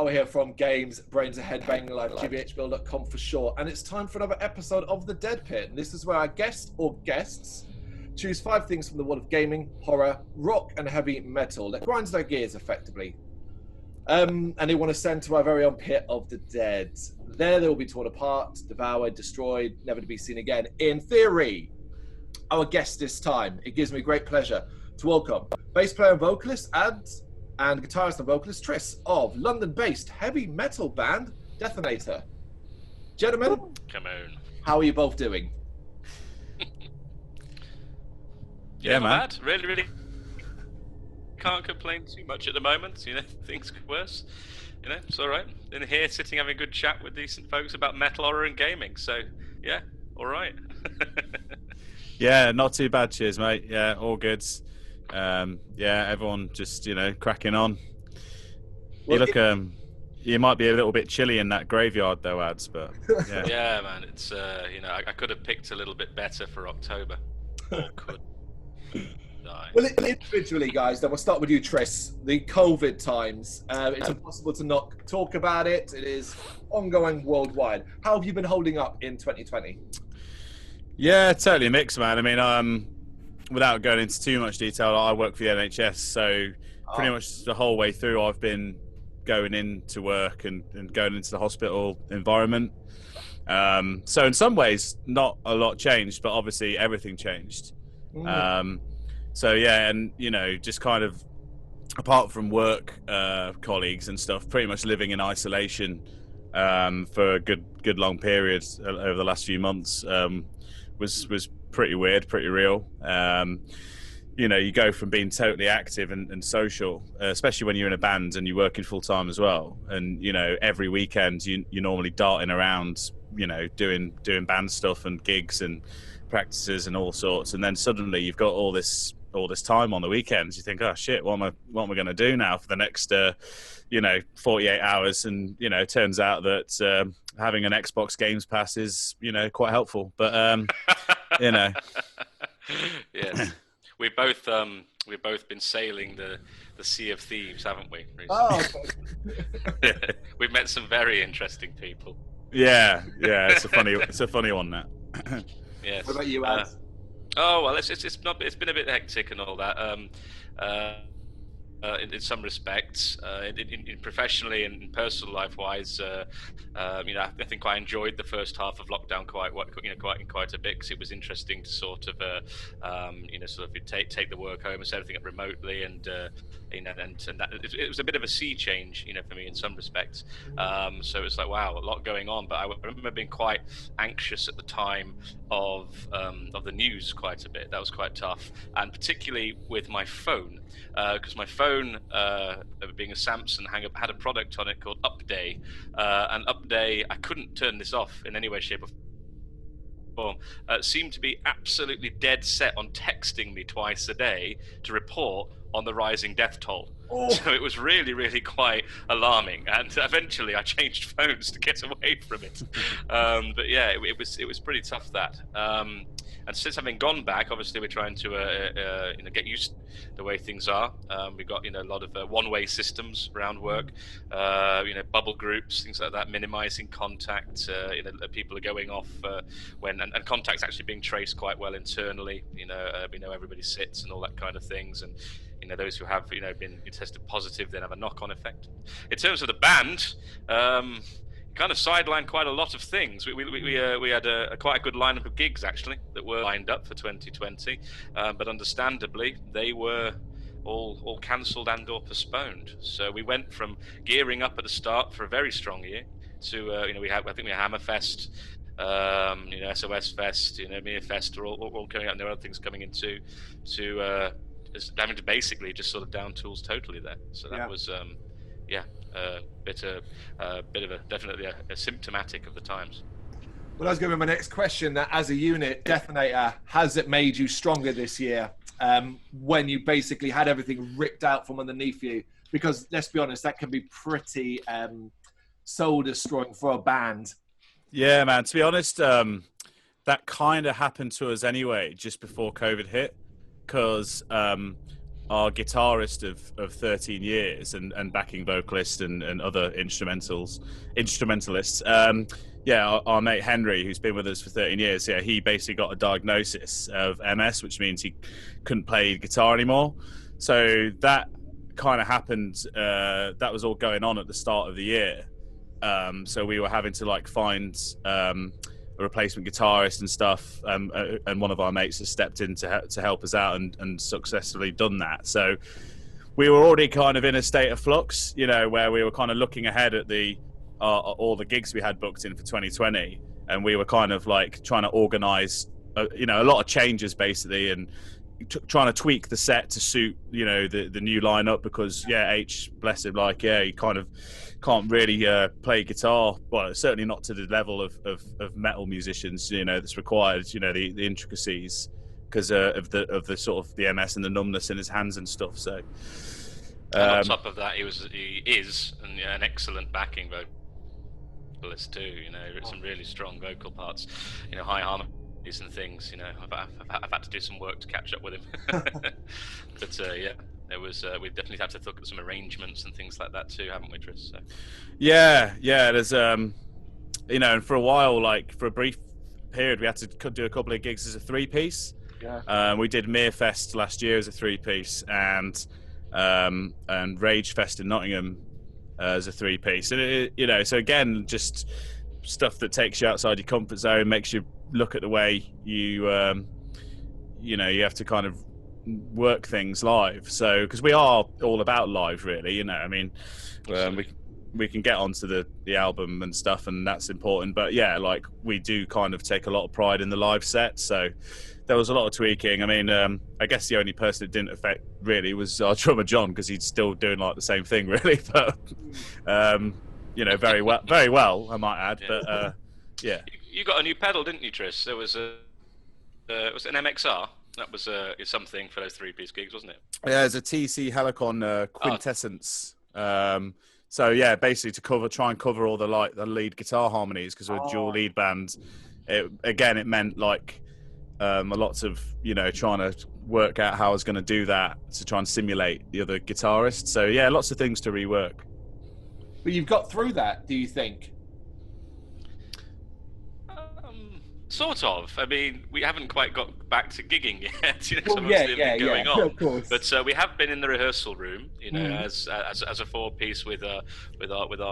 Devouer here from Games, Brains A Head-Banging Life, gbhbill.com for short. And it's time for another episode of The Dead Pit. And this is where our guest or guests choose 5 things from the world of gaming, horror, rock, and heavy metal that grinds their gears effectively. And they want to send to our very own Pit of the Dead. There they will be torn apart, devoured, destroyed, never to be seen again. In theory, our guest this time, it gives me great pleasure to welcome bass player and vocalist and guitarist and vocalist Tris of London-based heavy metal band Dethonator. Gentlemen, come on. How are you both doing? Yeah, man. Bad. Really can't complain too much at the moment. You know, things could worse. You know, it's all right. In here, sitting having a good chat with decent folks about metal, horror, and gaming. So, yeah, all right. Yeah, not too bad. Cheers, mate. Yeah, all good. Yeah, everyone just, you know, cracking on. Well, you look, you might be a little bit chilly in that graveyard though, Ads, but yeah. Yeah, man, it's, you know, I could have picked a little bit better for October. Or could. Die. Well, individually, guys, then we'll start with you, Tris. The COVID times, it's impossible to not talk about it. It is ongoing worldwide. How have you been holding up in 2020? Yeah, totally mixed, man. I mean, without going into too much detail, I work for the NHS, so pretty much the whole way through I've been going into work and going into the hospital environment. So in some ways, not a lot changed, but obviously everything changed. So yeah, and you know, just kind of apart from work colleagues and stuff, pretty much living in isolation for a good long period over the last few months was pretty weird, pretty real. You know, you go from being totally active and social, especially when you're in a band and you're working full time as well. And you know, every weekend you're normally darting around, you know, doing band stuff and gigs and practices and all sorts. And then suddenly you've got all this time on the weekends. You think, oh shit, what am I going to do now for the next, you know, 48 hours? And you know, it turns out that having an Xbox Games Pass is, you know, quite helpful. But you know, yes, we've both been sailing the Sea of Thieves, haven't we? Recently? Oh, okay. We've met some very interesting people. Yeah, it's a funny one, that. Yes. What about you, Ads? Oh well, it's been a bit hectic and all that. In some respects, in professionally and personal life wise, you know, I think I enjoyed the first half of lockdown quite a bit, because it was interesting to sort of, you know, sort of take the work home and set everything up remotely, and you know, and that it was a bit of a sea change, you know, for me in some respects. So it was like, wow, a lot going on. But I remember being quite anxious at the time of the news quite a bit. That was quite tough, and particularly with my phone. Because my phone, being a Samsung, had a product on it called Upday, and Upday, I couldn't turn this off in any way, shape, or form. Seemed to be absolutely dead set on texting me twice a day to report on the rising death toll. Oh. So it was really quite alarming, and eventually I changed phones to get away from it. But yeah, it was pretty tough, that. And since having gone back, obviously we're trying to you know, get used to the way things are. We've got, you know, a lot of one-way systems around work, you know, bubble groups, things like that, minimizing contact. You know, people are going off when and contacts actually being traced quite well internally. You know, we know everybody sits and all that kind of things, and you know, those who have, you know, been tested positive then have a knock-on effect. In terms of the band, kind of sidelined quite a lot of things. We had quite a good lineup of gigs actually that were lined up for 2020, but understandably they were all cancelled and/or postponed. So we went from gearing up at the start for a very strong year to you know, I think we had Hammerfest, you know, SOS Fest, you know, Mere Fest are all coming out, and there are other things coming into having to basically just sort of down tools totally there. So that was bit of a definitely a symptomatic of the times. Well, I was going to be my next question, that as a unit, Dethonator, has it made you stronger this year when you basically had everything ripped out from underneath you? Because let's be honest, that can be pretty soul destroying for a band. Yeah, man, to be honest, that kind of happened to us anyway, just before COVID hit, because our guitarist of 13 years and backing vocalist and other instrumentalists. Our mate Henry, who's been with us for 13 years, he basically got a diagnosis of MS, which means he couldn't play guitar anymore. So that kind of happened. That was all going on at the start of the year. So we were having to like find a replacement guitarist and stuff, and one of our mates has stepped in to help us out and successfully done that. So we were already kind of in a state of flux, where we were kind of looking ahead at all the gigs we had booked in for 2020, and we were kind of like trying to organize a lot of changes basically, and trying to tweak the set to suit the new lineup, because H, bless him, he kind of can't really play guitar, well certainly not to the level of metal musicians that's required, the intricacies, because of the sort of the MS and the numbness in his hands and stuff. So and on top of that, he is an excellent backing vocalist too, some really strong vocal parts, high harmony and things. I've had to do some work to catch up with him. But it was we've definitely had to look at some arrangements and things like that too, haven't we, Tris? So. There's and for a while, like for a brief period, we had to do a couple of gigs as a 3-piece. We did Mearfest last year as a 3-piece, and Rage Fest in Nottingham as a 3-piece, and so again, just stuff that takes you outside your comfort zone, makes you look at the way you you have to kind of work things live. So because we are all about live, really, we can get onto the album and stuff, and that's important, but we do kind of take a lot of pride in the live set. So there was a lot of tweaking. I guess the only person it didn't affect really was our drummer John, because he's still doing like the same thing really, but very well I might add. But you got a new pedal, didn't you, Tris? There was was it an MXR? That was something for those 3-piece gigs, wasn't it? Yeah, there's a TC Helicon Quintessence. Basically to try and cover all the lead guitar harmonies, because we're a dual lead band. It meant lots of trying to work out how I was going to do that to try and simulate the other guitarist. So lots of things to rework. But you've got through that, do you think? Sort of. We haven't quite got back to gigging yet. Going on. Of course. But we have been in the rehearsal room, as a 4-piece with our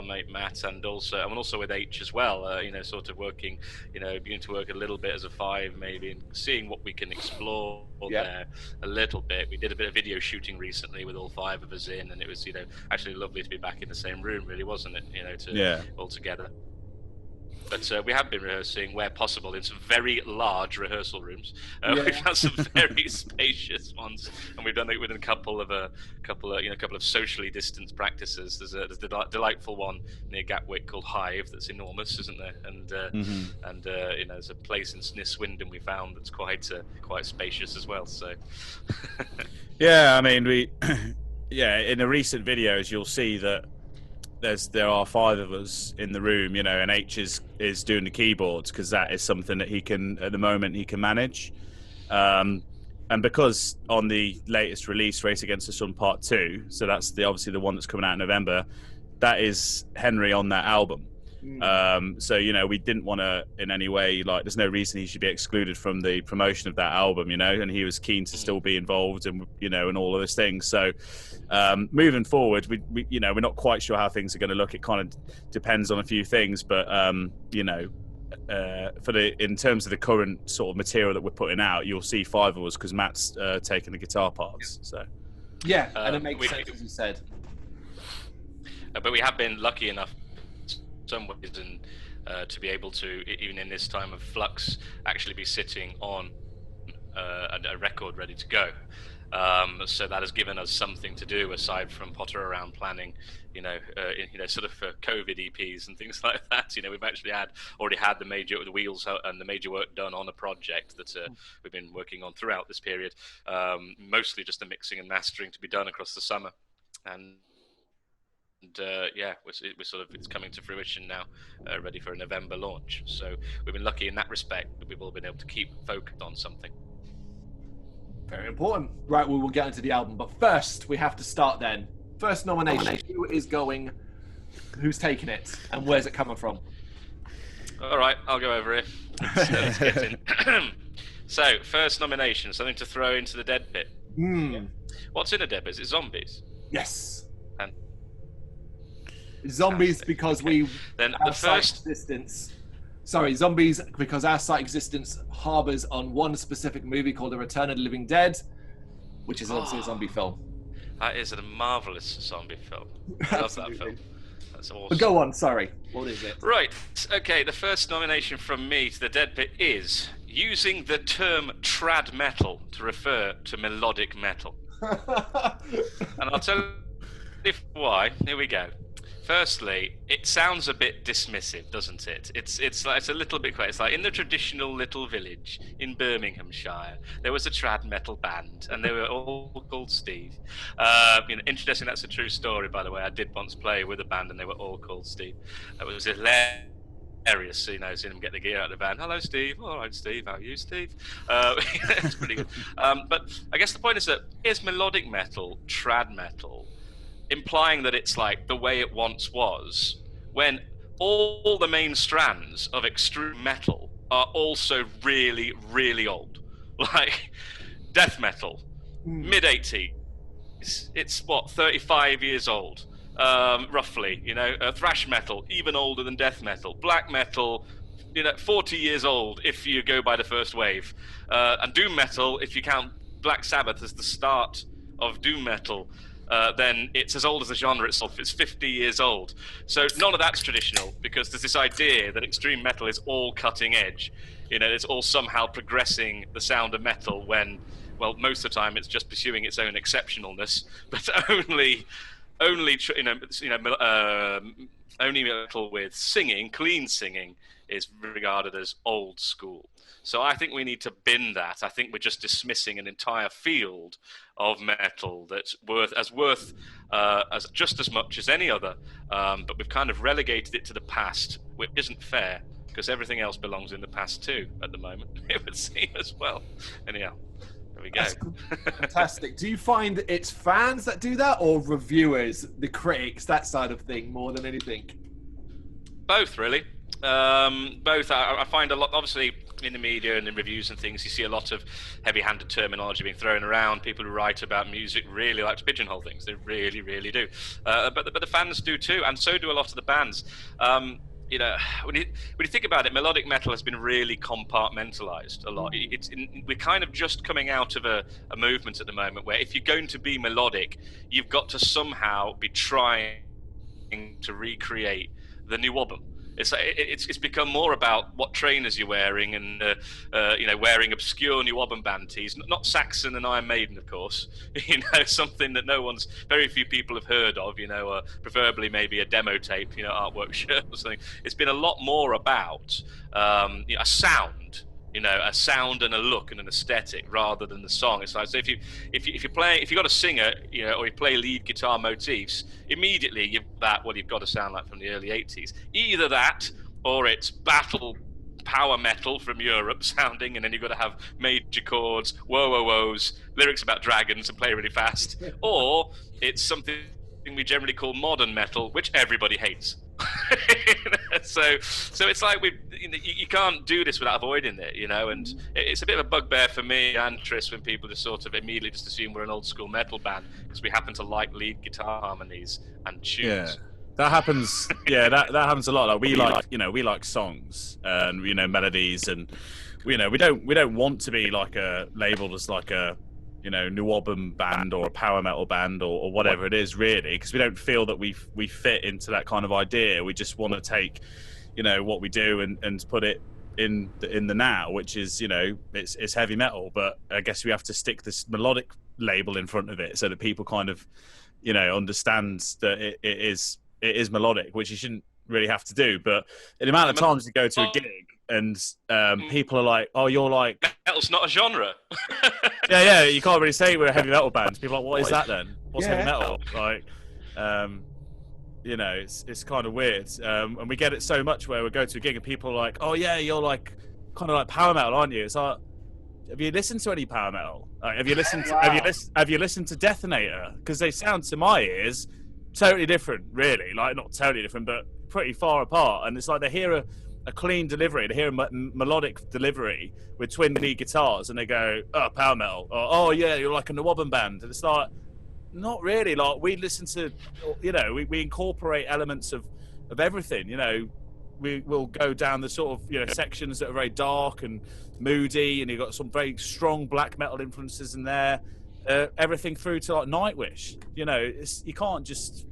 mate Matt, and also with H as well. Sort of working, beginning to work a little bit as a 5 maybe, and seeing what we can explore there a little bit. We did a bit of video shooting recently with all 5 of us in, and it was actually lovely to be back in the same room, really, wasn't it? All together. But we have been rehearsing where possible in some very large rehearsal rooms. We've had some very spacious ones, and we've done it within a couple of socially distanced practices. There's a delightful one near Gatwick called Hive that's enormous, isn't there? And there's a place in Swindon we found that's quite spacious as well. So we in the recent videos you'll see that there are 5 of us in the room, and H is doing the keyboards, because that is something that he can manage. And because on the latest release, Race Against the Sun Part 2, so that's obviously the one that's coming out in November, that is Henry on that album. So we didn't want to in any way, there's no reason he should be excluded from the promotion of that album, and he was keen to still be involved, and and all of those things. So moving forward, we're not quite sure how things are going to look. It kind of depends on a few things, but in terms of the current sort of material that we're putting out, you'll see 5 of us, because Matt's taking the guitar parts. So and it makes sense, as you said. But we have been lucky enough some ways, and to be able to, even in this time of flux, actually be sitting on a record ready to go. So that has given us something to do aside from potter around planning, sort of for COVID EPs and things like that. We've actually already had the wheels and the major work done on a project that we've been working on throughout this period. Mostly just the mixing and mastering to be done across the summer, and it's coming to fruition now, ready for a November launch. So we've been lucky in that respect that we've all been able to keep focused on something. Very important. Right, we will get into the album, but first we have to start then. First nomination. Who's taking it, and where's it coming from? All right, I'll go over here. Let's get in. So, first nomination, something to throw into the dead pit. Yeah. What's in a dead pit? Is it zombies? Yes. And zombies because we then the first existence. Sorry, zombies because our site existence harbors on one specific movie called The Return of the Living Dead, which is obviously a zombie film. That is a marvelous zombie film. I love that film. That's awesome. But go on, sorry. What is it? Right, okay, the first nomination from me to the dead pit is using the term trad metal to refer to melodic metal. And I'll tell you why. Here we go. Firstly, it sounds a bit dismissive, doesn't it? It's a little bit quite. It's like in the traditional little village in Birminghamshire, there was a trad metal band, and they were all called Steve. Interesting. That's a true story, by the way. I did once play with a band, and they were all called Steve. It was hilarious, seeing them get the gear out of the band. Hello, Steve. All right, Steve. How are you, Steve? It's pretty good. But I guess the point is that is melodic metal trad metal, implying that it's like the way it once was, when all the main strands of extreme metal are also really, really old. Like death metal, mid-80s. It's what, 35 years old, roughly. Thrash metal, even older than death metal. Black metal, 40 years old if you go by the first wave. And doom metal, if you count Black Sabbath as the start of doom metal, then it's as old as the genre itself. It's 50 years old. So none of that's traditional, because there's this idea that extreme metal is all cutting edge. It's all somehow progressing the sound of metal when, well, most of the time it's just pursuing its own exceptionalness, but only metal with singing, clean singing, is regarded as old school. So I think we need to bin that. I think we're just dismissing an entire field of metal that's worth as just as much as any other, but we've kind of relegated it to the past, which isn't fair, because everything else belongs in the past too at the moment. It would seem as well. Anyhow, there we go. That's fantastic. Do you find it's fans that do that, or reviewers, the critics, that side of thing, more than anything? Both, really. Both. I find a lot, obviously, in the media and in reviews and things, you see a lot of heavy-handed terminology being thrown around. People who write about music really like to pigeonhole things. They really, really do. But the fans do too, and so do a lot of the bands. When you think about it, melodic metal has been really compartmentalized a lot. We're kind of just coming out of a movement at the moment where if you're going to be melodic, you've got to somehow be trying to recreate the new album. It's become more about what trainers you're wearing and wearing obscure new album band tees, not Saxon and Iron Maiden, of course. Something that very few people have heard of. Preferably maybe a demo tape, artwork shirt or something. It's been a lot more about a sound. A sound and a look and an aesthetic rather than the song. It's like, so if you've got a singer, or you play lead guitar motifs, immediately you've got to sound like from the early 80s. Either that, or it's battle power metal from Europe sounding, and then you've got to have major chords, whoa-whoa-whoas, lyrics about dragons and play really fast. Or it's something we generally call modern metal, which everybody hates. So it's like you can't do this without avoiding it, and it's a bit of a bugbear for me and Tris when people just sort of immediately just assume we're an old school metal band because we happen to like lead guitar harmonies and tunes. Yeah. That happens. Yeah, that happens a lot. Like we like songs and melodies, and we don't want to be labeled as like a new album band or a power metal band or whatever it is, really, because we don't feel that we fit into that kind of idea. We just want to take what we do and put it in the now, which is it's heavy metal, but I guess we have to stick this melodic label in front of it so that people kind of understand that it is melodic, which you shouldn't really have to do. But the amount of times you go to a gig and people are like, oh, you're like, metal's not a genre. yeah, you can't really say we're a heavy metal band. People are like, what is that then? What's heavy metal? Like, it's kind of weird. And we get it so much where we go to a gig and people are like, oh yeah, you're like kind of like power metal, aren't you? It's like, have you listened to any power metal? Like, have you listened to, Wow. have you listened to Dethonator? Because they sound to my ears totally different, really. Like, not totally different, but pretty far apart. And it's like they hear a clean delivery, they hear a melodic delivery with twin lead guitars, and they go, "Oh, power metal." Or, "Oh yeah, you're like a Nwabban band." And it's like, not really. Like, we listen to, you know, we incorporate elements of everything. You know, we will go down the sort of, you know, sections that are very dark and moody, and you've got some very strong black metal influences in there. Everything through to like Nightwish. You know, you can't just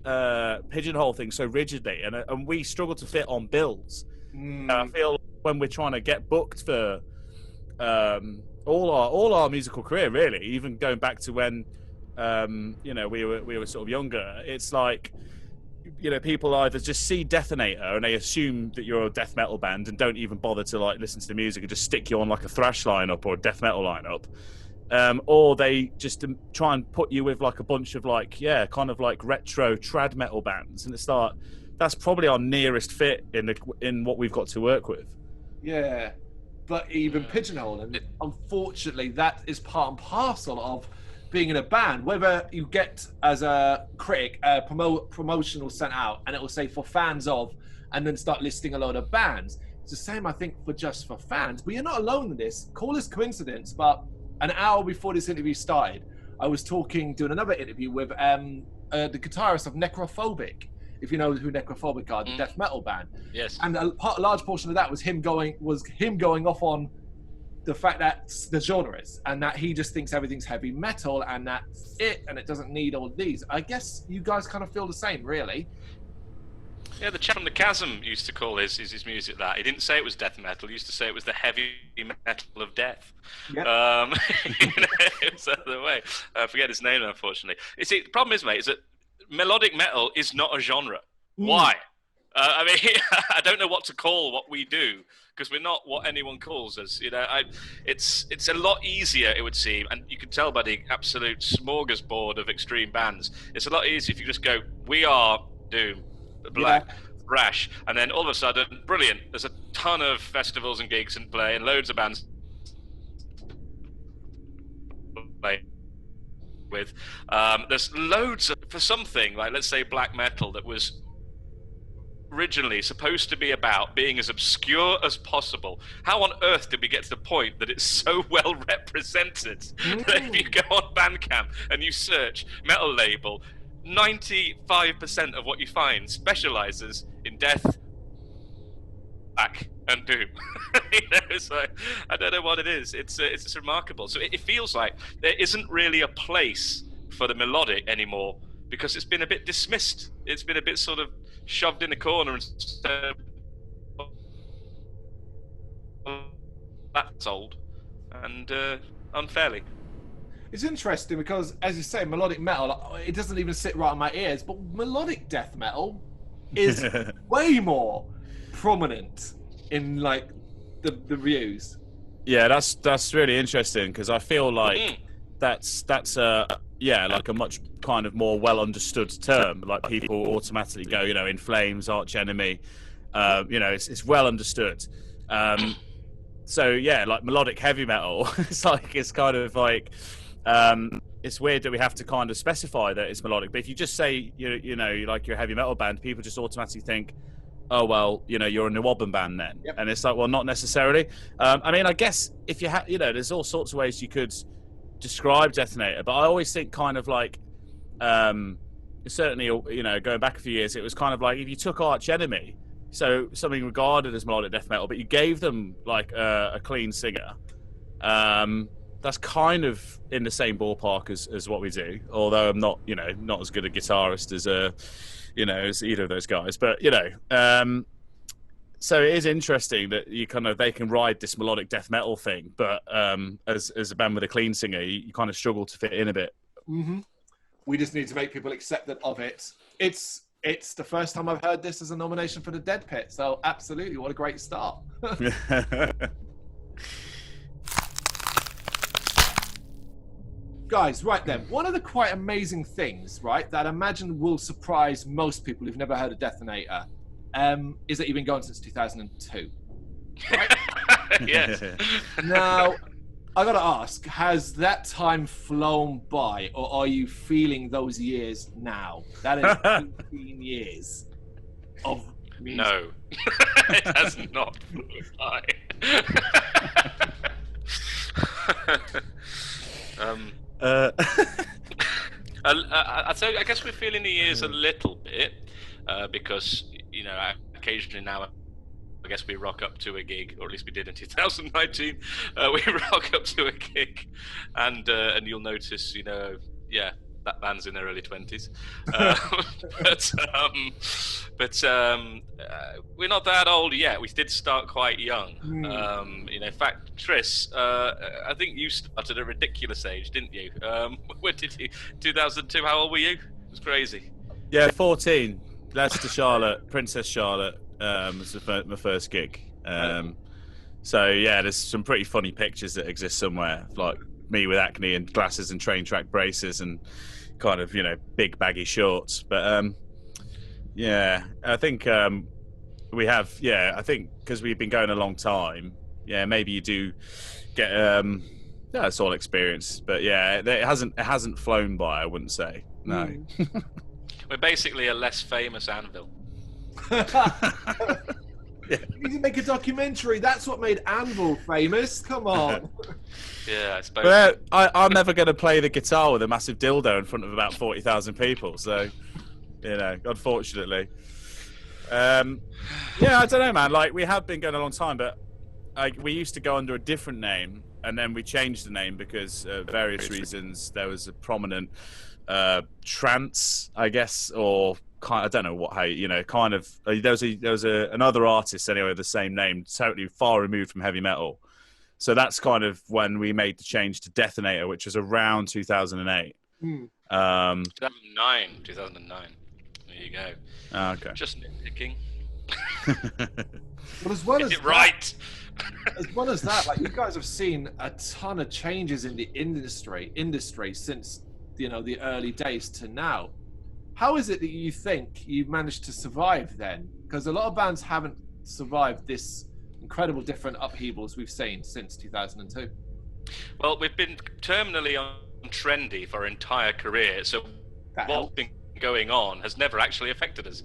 pigeonhole things so rigidly, and we struggle to fit on bills. I feel when we're trying to get booked for all our musical career, really, even going back to when you know, we were sort of younger, it's like, you know, people either just see Dethonator and they assume that you're a death metal band and don't even bother to like listen to the music and just stick you on like a thrash lineup or a death metal lineup, or they just try and put you with like a bunch of like, yeah, kind of like retro trad metal bands, and it's like, that's probably our nearest fit in what we've got to work with. Yeah, but even pigeonholing, unfortunately, that is part and parcel of being in a band. Whether you get as a critic a promotional sent out and it will say for fans of, and then start listing a load of bands. It's the same, I think, for just for fans. But you're not alone in this. Call this coincidence, but an hour before this interview started, I was doing another interview with the guitarist of Necrophobic. If you know who Necrophobic are, the death metal band. Yes. And a large portion of that was him going off on the fact that the genre is, and that he just thinks everything's heavy metal and that's it, and it doesn't need all these. I guess you guys kind of feel the same, really. Yeah, the chap from the Chasm used to call his music that. He didn't say it was death metal. He used to say it was the heavy metal of death. Yep. You know, it was the other way. I forget his name, unfortunately. You see, the problem is, mate, is that melodic metal is not a genre. Why? I mean, I don't know what to call what we do, because we're not what anyone calls us. You know, it's a lot easier, it would seem, and you can tell by the absolute smorgasbord of extreme bands. It's a lot easier if you just go, we are Doom, Black, Thrash, and then all of a sudden, brilliant. There's a ton of festivals and gigs and play, and loads of bands play with. There's loads of, for something like, let's say, black metal that was originally supposed to be about being as obscure as possible. How on earth did we get to the point that it's so well represented that if you go on Bandcamp and you search metal label, 95% of what you find specializes in death, black, and doom. You know, so I don't know what it is. It's just remarkable. So it feels like there isn't really a place for the melodic anymore, because it's been a bit dismissed. It's been a bit sort of shoved in a corner and said, that's old, and unfairly. It's interesting because, as you say, melodic metal, it doesn't even sit right on my ears, but melodic death metal is way more prominent in like the views. Yeah, that's really interesting, because I feel like that's yeah, like a much kind of more well understood term. Like, people automatically go, you know, In Flames, Arch Enemy, you know, it's well understood. So yeah, like melodic heavy metal, it's kind of like it's weird that we have to kind of specify that it's melodic. But if you just say you know, like you're a heavy metal band, people just automatically think, oh well, you know, you're a Nwabban band then. Yep. And it's like, well, not necessarily. I mean, I guess if you you know, there's all sorts of ways you could describe Dethonator, but I always think kind of like certainly, you know, going back a few years, it was kind of like if you took Arch Enemy, so something regarded as melodic death metal, but you gave them like a clean singer, that's kind of in the same ballpark as what we do, although I'm not, you know, not as good a guitarist as you know, as either of those guys, but you know, so it is interesting that they can ride this melodic death metal thing, but as a band with a clean singer, you kind of struggle to fit in a bit. We just need to make people accepted of it. It's the first time I've heard this as a nomination for the Dead Pit, so absolutely, what a great start. Guys, right then, one of the quite amazing things, right, that I imagine will surprise most people who've never heard of Dethonator, is that you've been going since 2002. Right? Yes. Now, I gotta ask, has that time flown by, or are you feeling those years now? That is 18 years of music. No, it has not flown by. I guess we're feeling the years a little bit because occasionally now I guess we rock up to a gig, or at least we did in 2019. We rock up to a gig, and you'll notice, that band's in their early 20s. But we're not that old yet. We did start quite young. In fact, Tris, I think you started at a ridiculous age, didn't you? When did you? 2002. How old were you? It was crazy. Yeah, 14. Leicester Charlotte, Princess Charlotte. Was my first gig. So yeah, there's some pretty funny pictures that exist somewhere, like me with acne and glasses and train track braces and kind of big baggy shorts. But yeah, I think we have. Yeah, I think because we've been going a long time. Yeah, maybe you do get it's all experience. But yeah, it hasn't flown by. I wouldn't say no. We're basically a less famous Anvil. You need to make a documentary. That's what made Anvil famous. Come on. Yeah, I suppose. But I'm never going to play the guitar with a massive dildo in front of about 40,000 people. So, unfortunately. Yeah, I don't know, man. Like, we have been going a long time, but we used to go under a different name, and then we changed the name because various reasons. There was a prominent trance, I guess, or I don't know there was another artist anyway with the same name, totally far removed from heavy metal. So that's kind of when we made the change to Dethonator, which was around 2008. 2009. There you go. Oh, okay. Just nitpicking. But as well Get it right. As well as that, like, you guys have seen a ton of changes in the industry since the early days to now. How is it that you think you've managed to survive then? Because a lot of bands haven't survived this incredible different upheavals we've seen since 2002. Well, we've been terminally trendy for our entire career, so what's been going on has never actually affected us.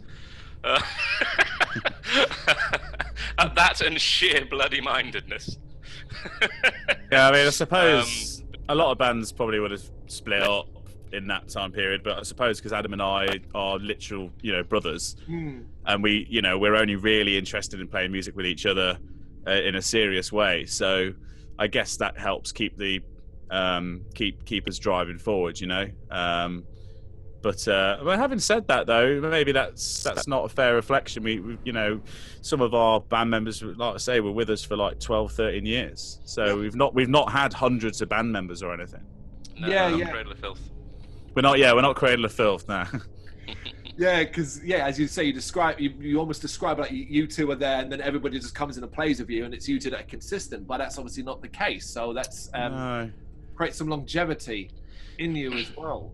That and sheer bloody mindedness. Yeah, I mean, I suppose a lot of bands probably would have split up in that time period, but I suppose because Adam and I are literal, brothers, and we're only really interested in playing music with each other in a serious way. So I guess that helps keep the keep us driving forward, But having said that, though, maybe that's not a fair reflection. We some of our band members, like I say, were with us for like 12, 13 years. So we've not had hundreds of band members or anything. No, Cradle of Filth. We're not Cradle of Filth now. Yeah, because as you say, you almost describe like you two are there, and then everybody just comes in and plays with you, and it's you two that are consistent. But that's obviously not the case. So that's creates some longevity in you as well.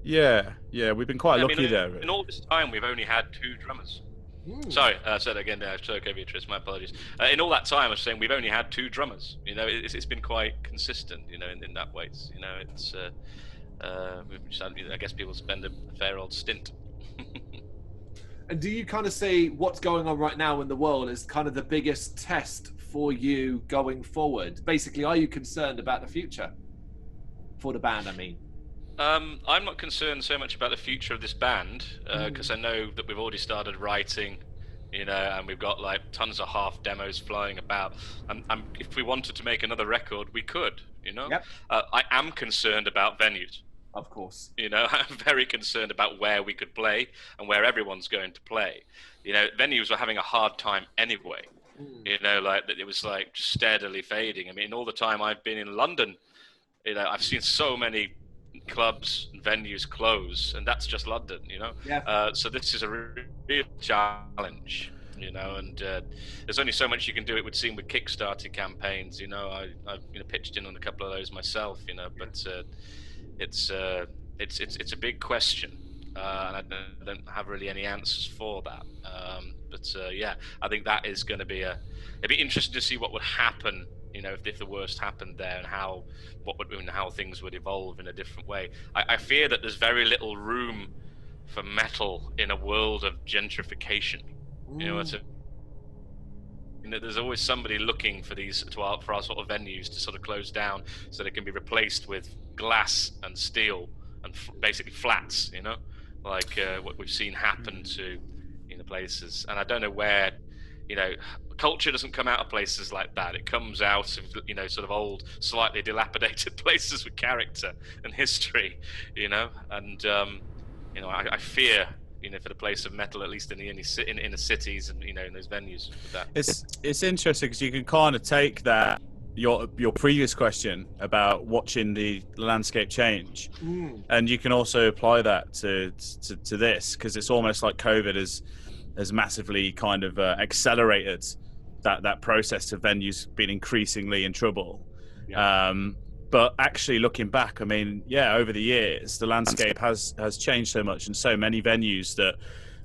Yeah, we've been quite lucky there. In all this time, we've only had 2 drummers. Sorry, I said that again. I spoke over you, Tris. My apologies. In all that time, I was saying we've only had 2 drummers. It's been quite consistent. In that way, it's we've just had, I guess people spend a fair old stint. And do you kind of see what's going on right now in the world as kind of the biggest test for you going forward? Basically, are you concerned about the future for the band? I mean. I'm not concerned so much about the future of this band because I know that we've already started writing, and we've got like tons of half demos flying about. If we wanted to make another record, we could. Yep. I am concerned about venues. Of course. I'm very concerned about where we could play and where everyone's going to play. Venues were having a hard time anyway. Like it was like just steadily fading. I mean, all the time I've been in London, I've seen so many clubs and venues close, and that's just London, so this is a real challenge, and there's only so much you can do, it would seem, with Kickstarter campaigns. I've pitched in on a couple of those myself, but it's a big question, and I don't have really any answers for that, but I think that is going to be it'd be interesting to see what would happen you know, if the worst happened there, and how things would evolve in a different way. I fear that there's very little room for metal in a world of gentrification. You know, there's always somebody looking for our sort of venues to sort of close down so they can be replaced with glass and steel and basically flats, you know, like what we've seen happen to, you know, places. And I don't know where, you know, culture doesn't come out of places like that. It comes out of, you know, sort of old, slightly dilapidated places with character and history, you know. And you know, I fear, you know, for the place of metal, at least in the inner cities and, you know, in those venues. With that. It's interesting because you can kind of take that your previous question about watching the landscape change, and you can also apply that to this, because it's almost like COVID has massively kind of accelerated that process of venues being increasingly in trouble. Yeah. But actually looking back, I mean, yeah, over the years, the landscape has changed so much, and so many venues that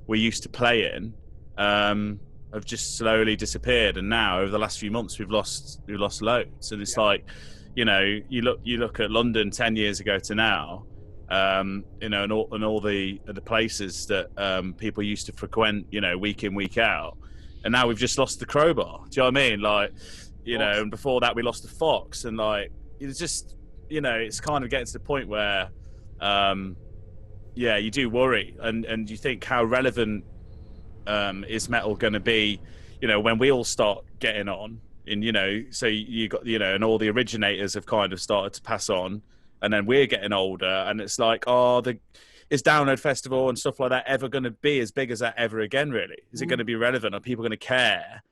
we used to play in have just slowly disappeared. And now, over the last few months, we've lost loads. And it's like, you know, you look at London 10 years ago to now, you know, and all the places that people used to frequent, you know, week in, week out. And now we've just lost the Crowbar. Do you know what I mean? Like, you know, and before that we lost the Fox, and like, it's just, you know, it's kind of getting to the point where, yeah, you do worry, and you think, how relevant is metal going to be, you know, when we all start getting on, and, you know, so you got, you know, and all the originators have kind of started to pass on, and then we're getting older, and it's like, is Download Festival and stuff like that ever going to be as big as that ever again, really? Is it going to be relevant? Are people going to care?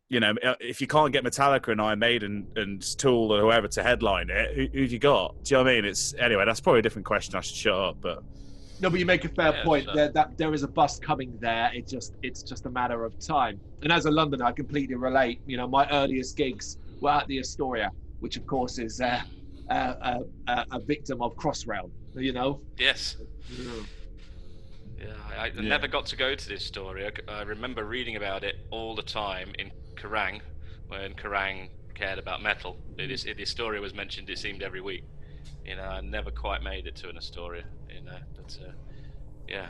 You know, if you can't get Metallica and Iron Maiden and Tool or whoever to headline it, who've you got? Do you know what I mean? Anyway, that's probably a different question. I should shut up, but... No, but you make a fair point. That there is a bust coming there. It's just a matter of time. And as a Londoner, I completely relate. You know, my earliest gigs were at the Astoria, which of course is a victim of Crossrail. You know. Yes. Yeah, I never got to go to this story. I remember reading about it all the time in Kerrang, when Kerrang cared about metal. The Astoria was mentioned, it seemed, every week. You know, I never quite made it to an Astoria. You know, but yeah.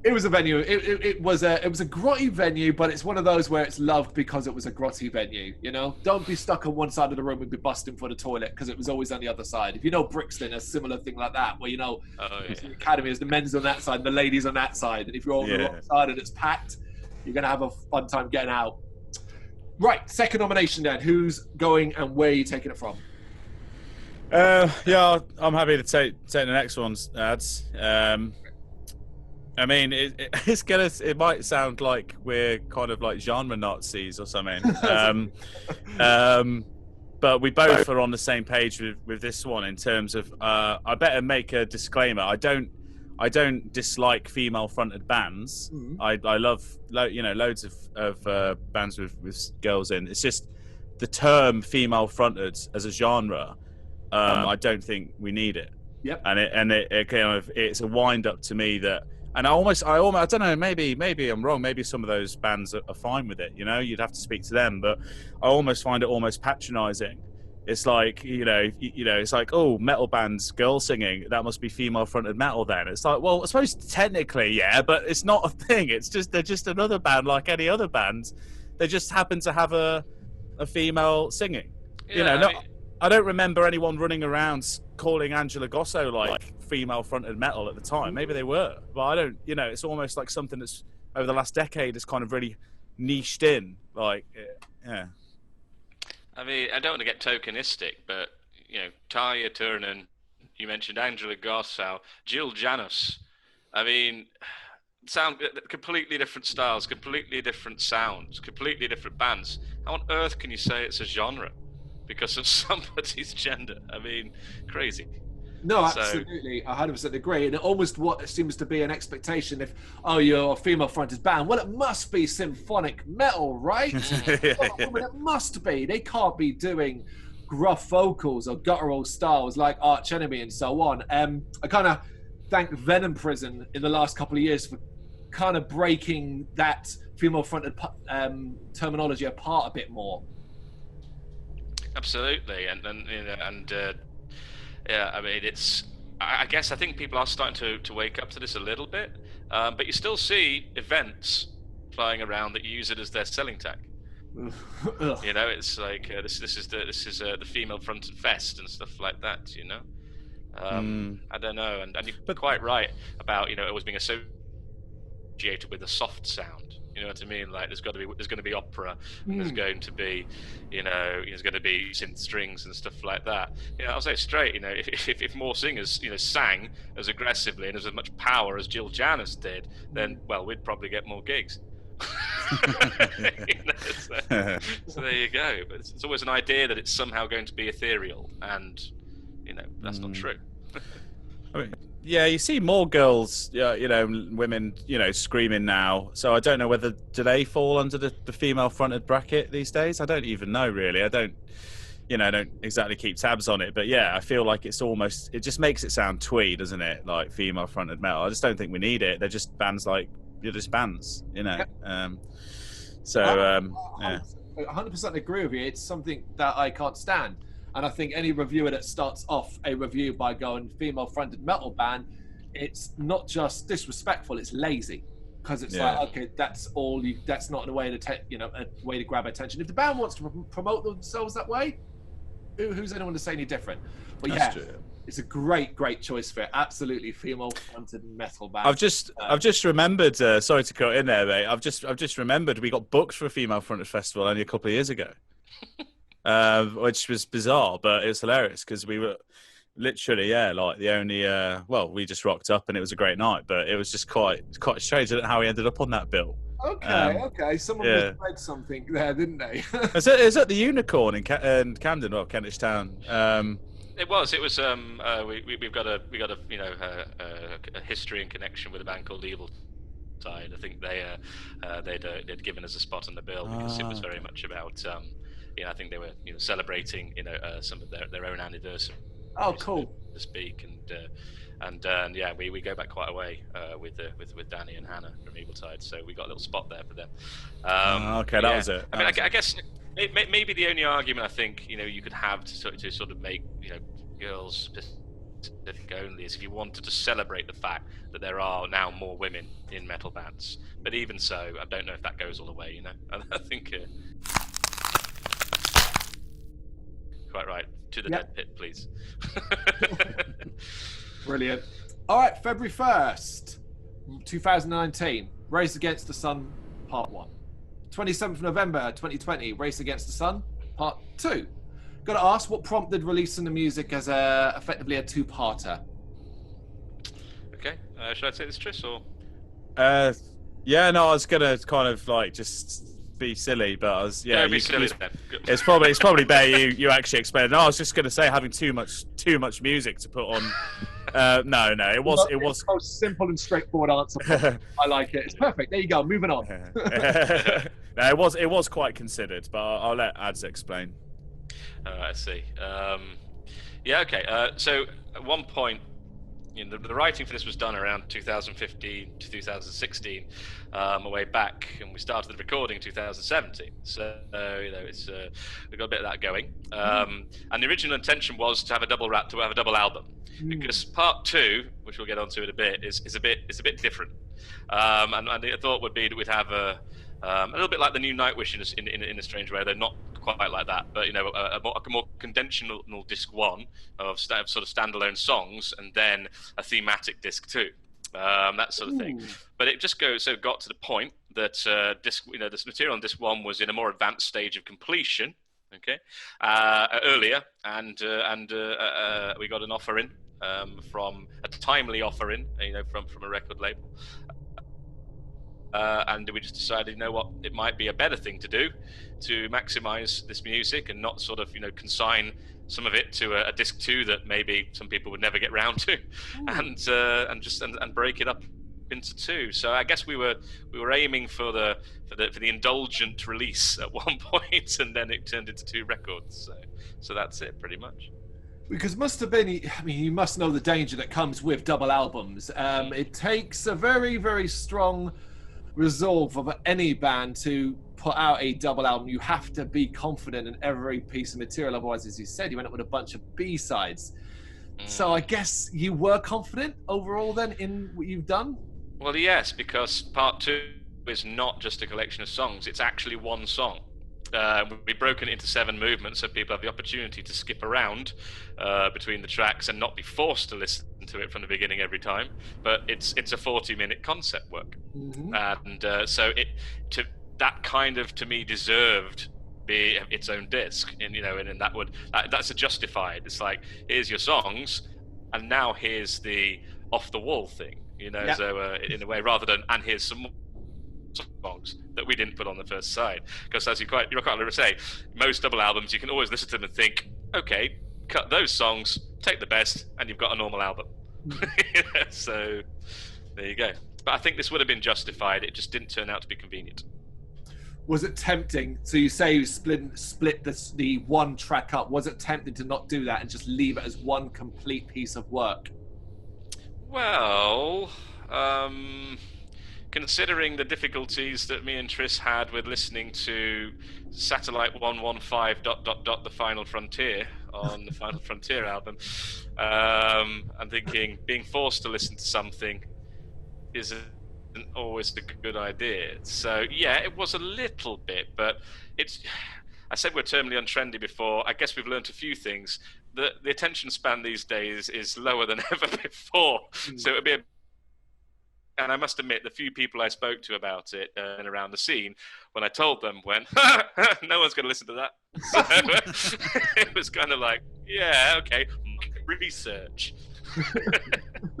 It was a venue. It was a grotty venue, but it's one of those where it's loved because it was a grotty venue. You know, don't be stuck on one side of the room and be busting for the toilet because it was always on the other side. If you know Brixton, a similar thing like that, where, you know, the academy is the men's on that side, and the ladies on that side, and if you're on the wrong side and it's packed, you're gonna have a fun time getting out. Right, second nomination then. Who's going and where are you taking it from? Yeah, I'm happy to take the next one's ads. I mean, it might sound like we're kind of like genre Nazis or something, but we both are on the same page with this one in terms of. I better make a disclaimer. I don't dislike female-fronted bands. Mm-hmm. I love, you know, loads of bands with girls in. It's just the term female-fronted as a genre. I don't think we need it. Yep. And it kind of, it's a wind up to me that. And I don't know, maybe I'm wrong. Maybe some of those bands are fine with it. You know, you'd have to speak to them. But I almost find it almost patronising. It's like, you know, it's like, oh, metal bands, girl singing, that must be female-fronted metal then. It's like, well, I suppose technically, yeah, but it's not a thing. It's just, they're just another band like any other band. They just happen to have a female singing. Yeah, you know, I don't remember anyone running around calling Angela Gosso like female-fronted metal at the time. Maybe they were, but I don't. You know, it's almost like something that's over the last decade has kind of really niched in. Like, yeah. I mean, I don't want to get tokenistic, but, you know, Tarja Turunen, you mentioned Angela Gosso, Jill Janos. I mean, sound completely different styles, completely different sounds, completely different bands. How on earth can you say it's a genre because of somebody's gender? I mean, crazy. No, absolutely, 100% agree. And almost what seems to be an expectation, if, oh, you're a female-fronted band, well, it must be symphonic metal, right? It must be. They can't be doing gruff vocals or guttural styles like Arch Enemy and so on. I kind of thank Venom Prison in the last couple of years for kind of breaking that female-fronted terminology apart a bit more. Absolutely, yeah, I mean, I guess I think people are starting to wake up to this a little bit, but you still see events flying around that use it as their selling tag. Ugh. You know, it's like this is the female fronted fest and stuff like that. You know, I don't know, and you're quite right about always being associated with a soft sound. You know what I mean? Like there's going to be opera, and there's going to be, there's going to be synth strings and stuff like that. I'll say it straight. If more singers, sang as aggressively and as much power as Jill Janis did, then well, we'd probably get more gigs. So there you go. But it's always an idea that it's somehow going to be ethereal, and that's not true. I mean, yeah, you see more girls, women, screaming now. So I don't know whether do they fall under the female-fronted bracket these days. I don't even know really. I don't exactly keep tabs on it. But yeah, I feel like it just makes it sound twee, doesn't it? Like female-fronted metal. I just don't think we need it. They're just bands like you're just bands, Yeah. Yeah. 100% agree with you. It's something that I can't stand. And I think any reviewer that starts off a review by going female-fronted metal band, it's not just disrespectful, it's lazy. Because it's like, okay, that's not a way to grab attention. If the band wants to promote themselves that way, who's anyone to say any different? But that's yeah, true. It's a great choice for it. Absolutely female-fronted metal band. I've just remembered. Sorry to cut in there, mate. I've just remembered we got booked for a female-fronted festival only a couple of years ago. Which was bizarre, but it's hilarious because we were literally, like the only. We just rocked up and it was a great night, but it was just quite strange. I don't know how we ended up on that bill. Okay. Someone read something there, didn't they? Is that the Unicorn in Camden or Kentish Town? It was. We've got a history and connection with a band called Evil Tide. I think they'd given us a spot on the bill because it was very much about. I think they were celebrating some of their own anniversary. Oh, cool. To speak and yeah, we go back quite a way with Danny and Hannah from Evil Tide, so we got a little spot there for them. Okay, that was it. I guess maybe the only argument I think you could have to sort of make girls specific only is if you wanted to celebrate the fact that there are now more women in metal bands. But even so, I don't know if that goes all the way. I think. Quite right. To the dead pit, please. Brilliant. All right, February 1st, 2019, Race Against the Sun, Part 1. 27th November 2020, Race Against the Sun, Part 2. Got to ask, what prompted releasing the music as effectively a two-parter? Okay. Should I take this, Tris, or? I was going to kind of like just be silly, but I was it's probably better you actually explain. No, I was just going to say having too much music to put on. No, it was the most simple and straightforward answer. I like it. It's perfect. There you go. Moving on. No, it was quite considered, but I'll let Ads explain. I see. Okay. So at one point, the writing for this was done around 2015 to 2016, way back, and we started the recording in 2017. So we've got a bit of that going. And the original intention was to have a double album, because part 2, which we'll get onto in a bit, is a bit different. And the thought would be that we'd have a little bit like the new Nightwish in a strange way. They're not quite like that, but a more conventional disc 1 of sort of standalone songs, and then a thematic disc 2, that sort of thing. But it just got to the point that this material on disc 1 was in a more advanced stage of completion. Okay, earlier, and we got an offer in from a timely offer in, from a record label. And we just decided, it might be a better thing to do to maximize this music and not sort of, consign some of it to a disc 2 that maybe some people would never get round to, and break it up into 2. So I guess we were aiming for the indulgent release at one point, and then it turned into 2 records. So that's it, pretty much. Because must have been, you must know the danger that comes with double albums. It takes a very, very strong resolve of any band to put out a double album, you have to be confident in every piece of material. Otherwise, as you said, you end up with a bunch of B-sides. So I guess you were confident overall then in what you've done? Well, yes, because part 2 is not just a collection of songs, it's actually one song. We've broken it into 7 movements so people have the opportunity to skip around between the tracks and not be forced to listen to it from the beginning every time. But it's a 40-minute concept work, and so that kind of, to me, deserved be its own disc, and that's a justified. It's like, here's your songs, and now here's the off the wall thing, So in a way, rather than and here's some more songs that we didn't put on the first side, because as you're quite right to say, most double albums you can always listen to them and think, okay, cut those songs, take the best, and you've got a normal album. So there you go. But I think this would have been justified. It just didn't turn out to be convenient. Was it tempting? So you say you split the one track up. Was it tempting to not do that and just leave it as one complete piece of work? Well, considering the difficulties that me and Tris had with listening to Satellite 115... The Final Frontier on the Final Frontier album, I'm thinking being forced to listen to something isn't always a good idea. So yeah, it was a little bit, but I said we're terminally untrendy before. I guess we've learned a few things. The attention span these days is lower than ever before. So it would be and I must admit, the few people I spoke to about it and around the scene, when I told them, went, no one's going to listen to that. So it was kind of like, yeah, okay, research.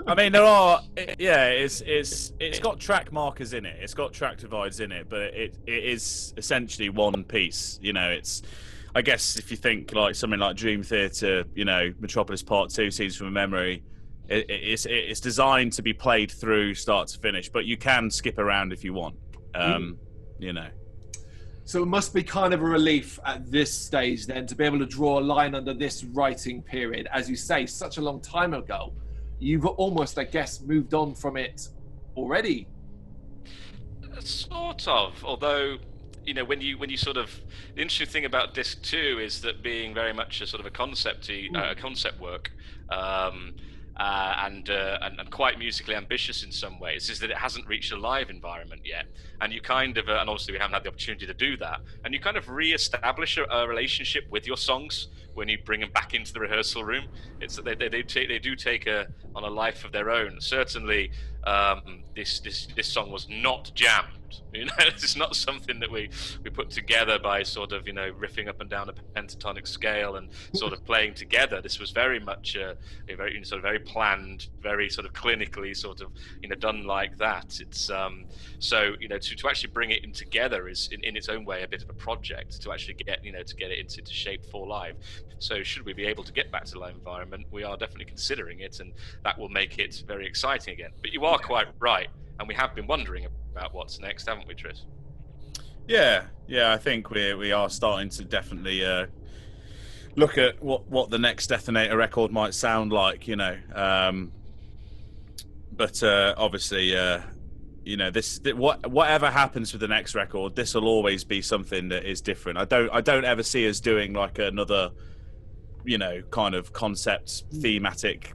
I mean, there are, it's got track markers in it. It's got track divides in it, but it is essentially one piece. It's, I guess, if you think like something like Dream Theater, Metropolis Part 2, Scenes from a Memory, it's designed to be played through start to finish, but you can skip around if you want. So it must be kind of a relief at this stage then to be able to draw a line under this writing period. As you say, such a long time ago, you've almost, I guess, moved on from it already. Sort of, although, when you sort of, the interesting thing about disc 2 is that being very much a sort of a concept work, and quite musically ambitious in some ways, is that it hasn't reached a live environment yet, and you kind of and obviously we haven't had the opportunity to do that, and you kind of re-establish a relationship with your songs when you bring them back into the rehearsal room. It's they do take on a life of their own. Certainly, this song was not jammed. It's not something that we put together by sort of riffing up and down a pentatonic scale and sort of playing together. This was very much a very sort of very planned, very sort of clinically sort of done like that. It's so to actually bring it in together is in its own way a bit of a project to actually get to get it into shape for live. So should we be able to get back to the live environment, we are definitely considering it, and that will make it very exciting again. But you are quite right, and we have been wondering about what's next, haven't we, Tris? Yeah, I think we are starting to definitely look at what the next Dethonator record might sound like, but obviously, whatever happens with the next record, this will always be something that is different. I don't ever see us doing like another, kind of concept thematic.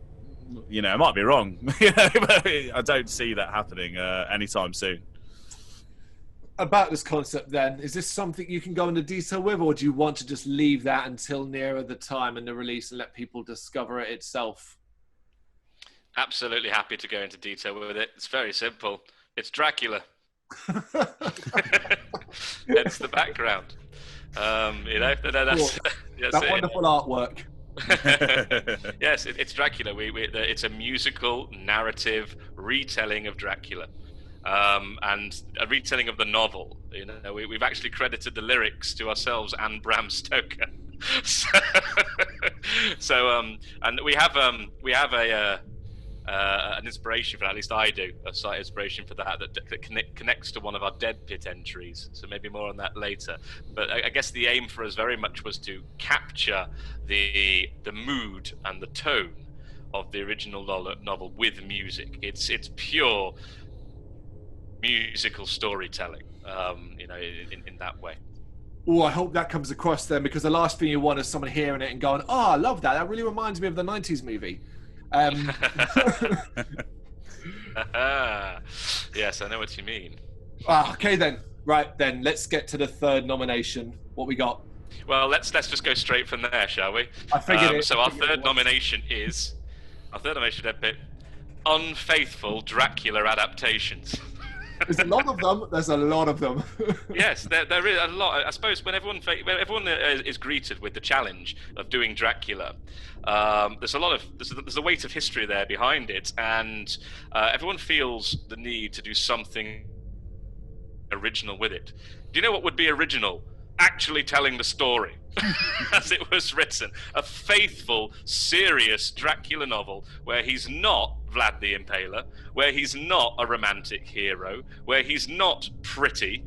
I might be wrong, but I don't see that happening anytime soon. About this concept then, is this something you can go into detail with, or do you want to just leave that until nearer the time and the release and let people discover it itself? Absolutely happy to go into detail with it. It's very simple. It's Dracula. That's the background. That's that wonderful artwork. Yes, it's Dracula. It's a musical narrative retelling of Dracula. And a retelling of the novel. We've actually credited the lyrics to ourselves and Bram Stoker. And we have an inspiration for that. At least I do, a slight inspiration for that connects to one of our Dead Pit entries. So maybe more on that later. But I guess the aim for us very much was to capture the mood and the tone of the original novel with music. It's pure musical storytelling, you know, in that way. Oh, I hope that comes across then, because the last thing you want is someone hearing it and going, "Oh, I love that. That really reminds me of the '90s movie." Yes, I know what you mean. Okay, then. Right, then. Let's get to the third nomination. What we got? Well, let's just go straight from there, shall we? I figured it. So our third nomination is Deadpit, unfaithful Dracula adaptations. There's a lot of them. There's a lot of them. Yes, there is a lot. I suppose when everyone is greeted with the challenge of doing Dracula, there's a weight of history there behind it, and everyone feels the need to do something original with it. Do you know what would be original? Actually telling the story as it was written. A faithful, serious Dracula novel where he's not Vlad the Impaler, where he's not a romantic hero, where he's not pretty,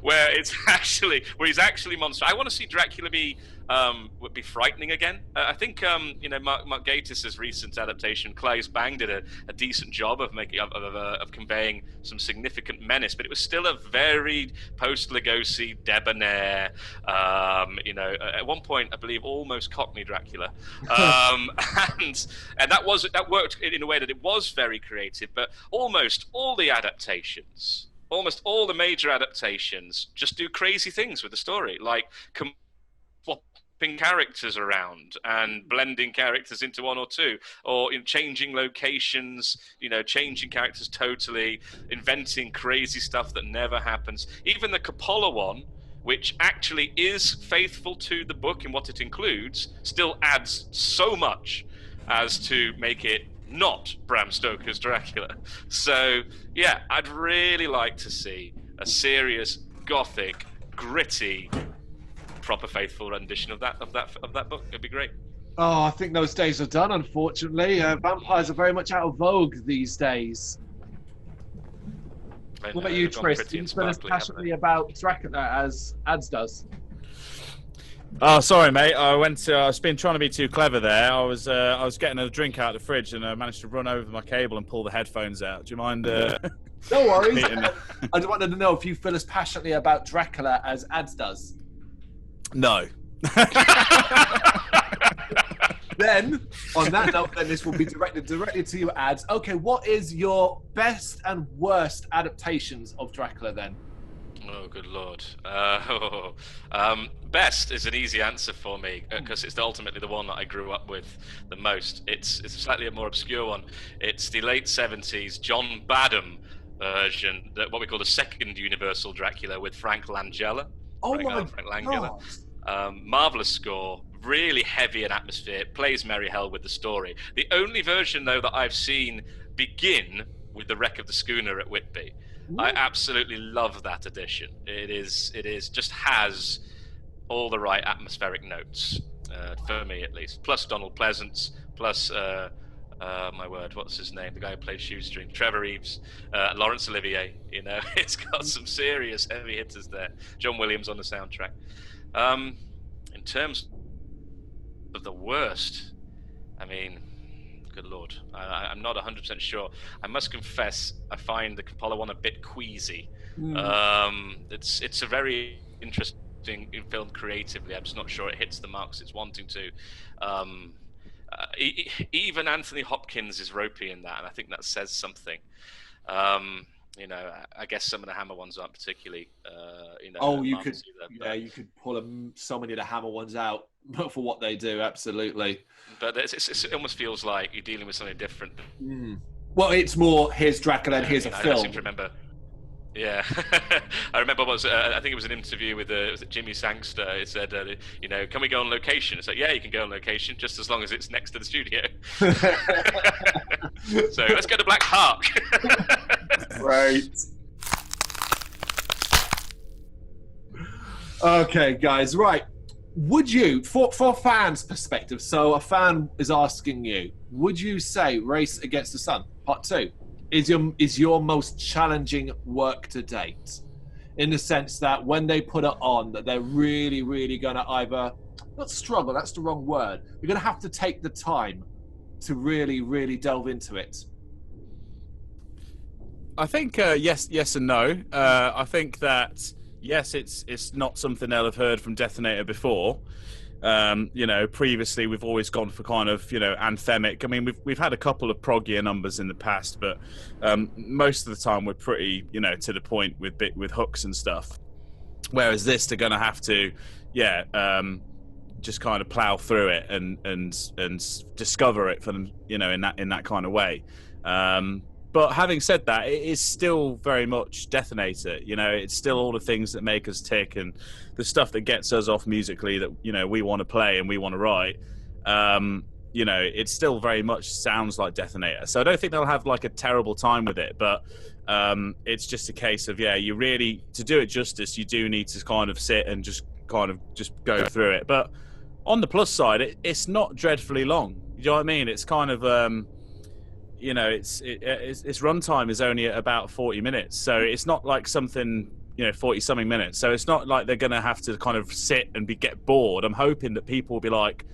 where he's actually monster. I want to see Dracula be frightening again. I think you know, Mark Gatiss' recent adaptation, Claes Bang, did a decent job of of conveying some significant menace, but it was still a very post-Lugosi debonair, you know, at one point I believe almost Cockney Dracula, and that worked in a way that it was very creative. But almost all the major adaptations just do crazy things with the story, like swapping characters around and blending characters into one or two, or in changing locations, you know, changing characters totally, inventing crazy stuff that never happens. Even the Coppola one, which actually is faithful to the book in what it includes, still adds so much as to make it not Bram Stoker's Dracula. So yeah, I'd really like to see a serious, gothic, gritty, proper faithful rendition of that book. It'd be great. Oh, I think those days are done, unfortunately. Vampires are very much out of vogue these days. What about you, Tris? Do you feel as passionately about Dracula as Ads does? Oh, sorry, mate. I was been trying to be too clever there. I was getting a drink out of the fridge and I managed to run over my cable and pull the headphones out. Do you mind? No worries. I just wanted to know if you feel as passionately about Dracula as Ads does. No. Then, on that note, then this will be directed directly to you, Ads. Okay, what is your best and worst adaptations of Dracula then? Oh, good lord. Best is an easy answer for me because it's ultimately the one that I grew up with the most. It's a slightly more obscure one. It's the late 70s John Badham version, what we call the second Universal Dracula with Frank Langella. Oh my God. Marvelous score, really heavy in atmosphere, plays merry hell with the story. The only version, though, that I've seen begin with the wreck of the schooner at Whitby. I absolutely love that edition. It just has all the right atmospheric notes, for me at least. Plus Donald Pleasance, plus my word, what's his name? The guy who plays Shoestring, Trevor Eves, Laurence Olivier. You know, it's got some serious heavy hitters there. John Williams on the soundtrack. In terms of the worst, I mean, good lord, I'm not 100% sure. I must confess, I find the Coppola one a bit queasy. It's a very interesting film creatively. I'm just not sure it hits the marks it's wanting to. Even Anthony Hopkins is ropey in that, and I think that says something. You know, I guess some of the Hammer ones aren't particularly, you know. Oh, you could pull so many of the Hammer ones out for what they do, absolutely. But it almost feels like you're dealing with something different. Well, it's more here's Dracula and here's a film. I seem to remember. Yeah, I remember. I think it was an interview with was it Jimmy Sangster. It said, you know, can we go on location? It's like, yeah, you can go on location, just as long as it's next to the studio. So let's go to Black Park. Right. Okay, guys. Right. Would you, for fans' perspective, so a fan is asking you, would you say Race Against the Sun Part 2 is your most challenging work to date, in the sense that when they put it on, that they're really, really going to either not struggle, that's the wrong word, you're going to have to take the time to really, really delve into it? I think yes and no. I think that yes, it's not something they'll have heard from Dethonator before. Previously we've always gone for kind of anthemic. I mean, we've had a couple of proggier numbers in the past, but most of the time we're pretty to the point with hooks and stuff. Whereas this, they're going to have to, just kind of plow through it and discover it for them, in that kind of way. But having said that, it is still very much Dethonator. It's still all the things that make us tick and the stuff that gets us off musically that we want to play and we want to write. It still very much sounds like Dethonator. So I don't think they'll have like a terrible time with it, but it's just a case of you really, to do it justice, you do need to kind of sit and just go through it. But on the plus side, it's not dreadfully long. You know what I mean? It's kind of its runtime is only at about 40 minutes, so it's not like something 40 something minutes. So it's not like they're going to have to kind of sit and get bored. I'm hoping that people will be like,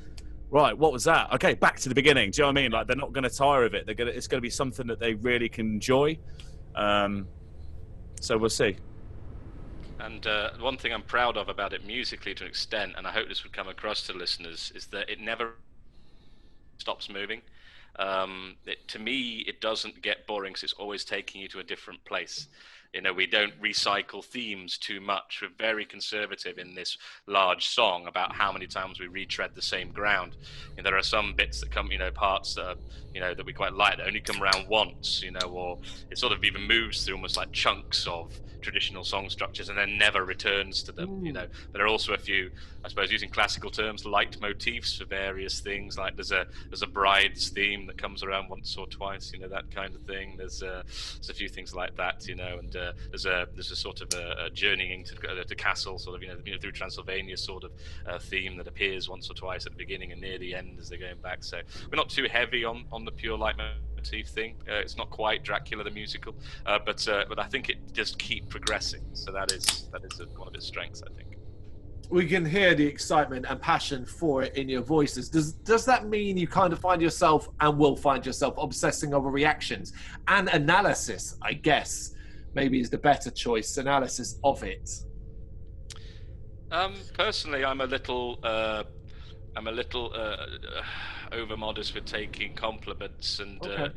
right, what was that? Okay, back to the beginning. Do you know what I mean? Like, they're not going to tire of it. It's going to be something that they really can enjoy. So we'll see. And one thing I'm proud of about it musically to an extent, and I hope this would come across to listeners, is that it never stops moving. To me, it doesn't get boring because it's always taking you to a different place. We don't recycle themes too much. We're very conservative in this large song about how many times we retread the same ground. There are some bits that come, parts that that we quite like that only come around once, or it sort of even moves through almost like chunks of traditional song structures and then never returns to them. But there are also a few, I suppose, using classical terms, leitmotifs for various things. Like there's a bride's theme that comes around once or twice, that kind of thing. There's a few things like that, and there's a sort of a journeying to castle, sort of through Transylvania sort of theme that appears once or twice at the beginning and near the end as they're going back. So we're not too heavy on the pure leitmotif thing. It's not quite Dracula the musical, but I think it does keep progressing. So that is one of its strengths, I think. We can hear the excitement and passion for it in your voices. Does that mean you kind of find yourself and will find yourself obsessing over reactions and analysis, I guess, maybe is the better choice, analysis of it? Personally, I'm a little over modest with taking compliments, and okay.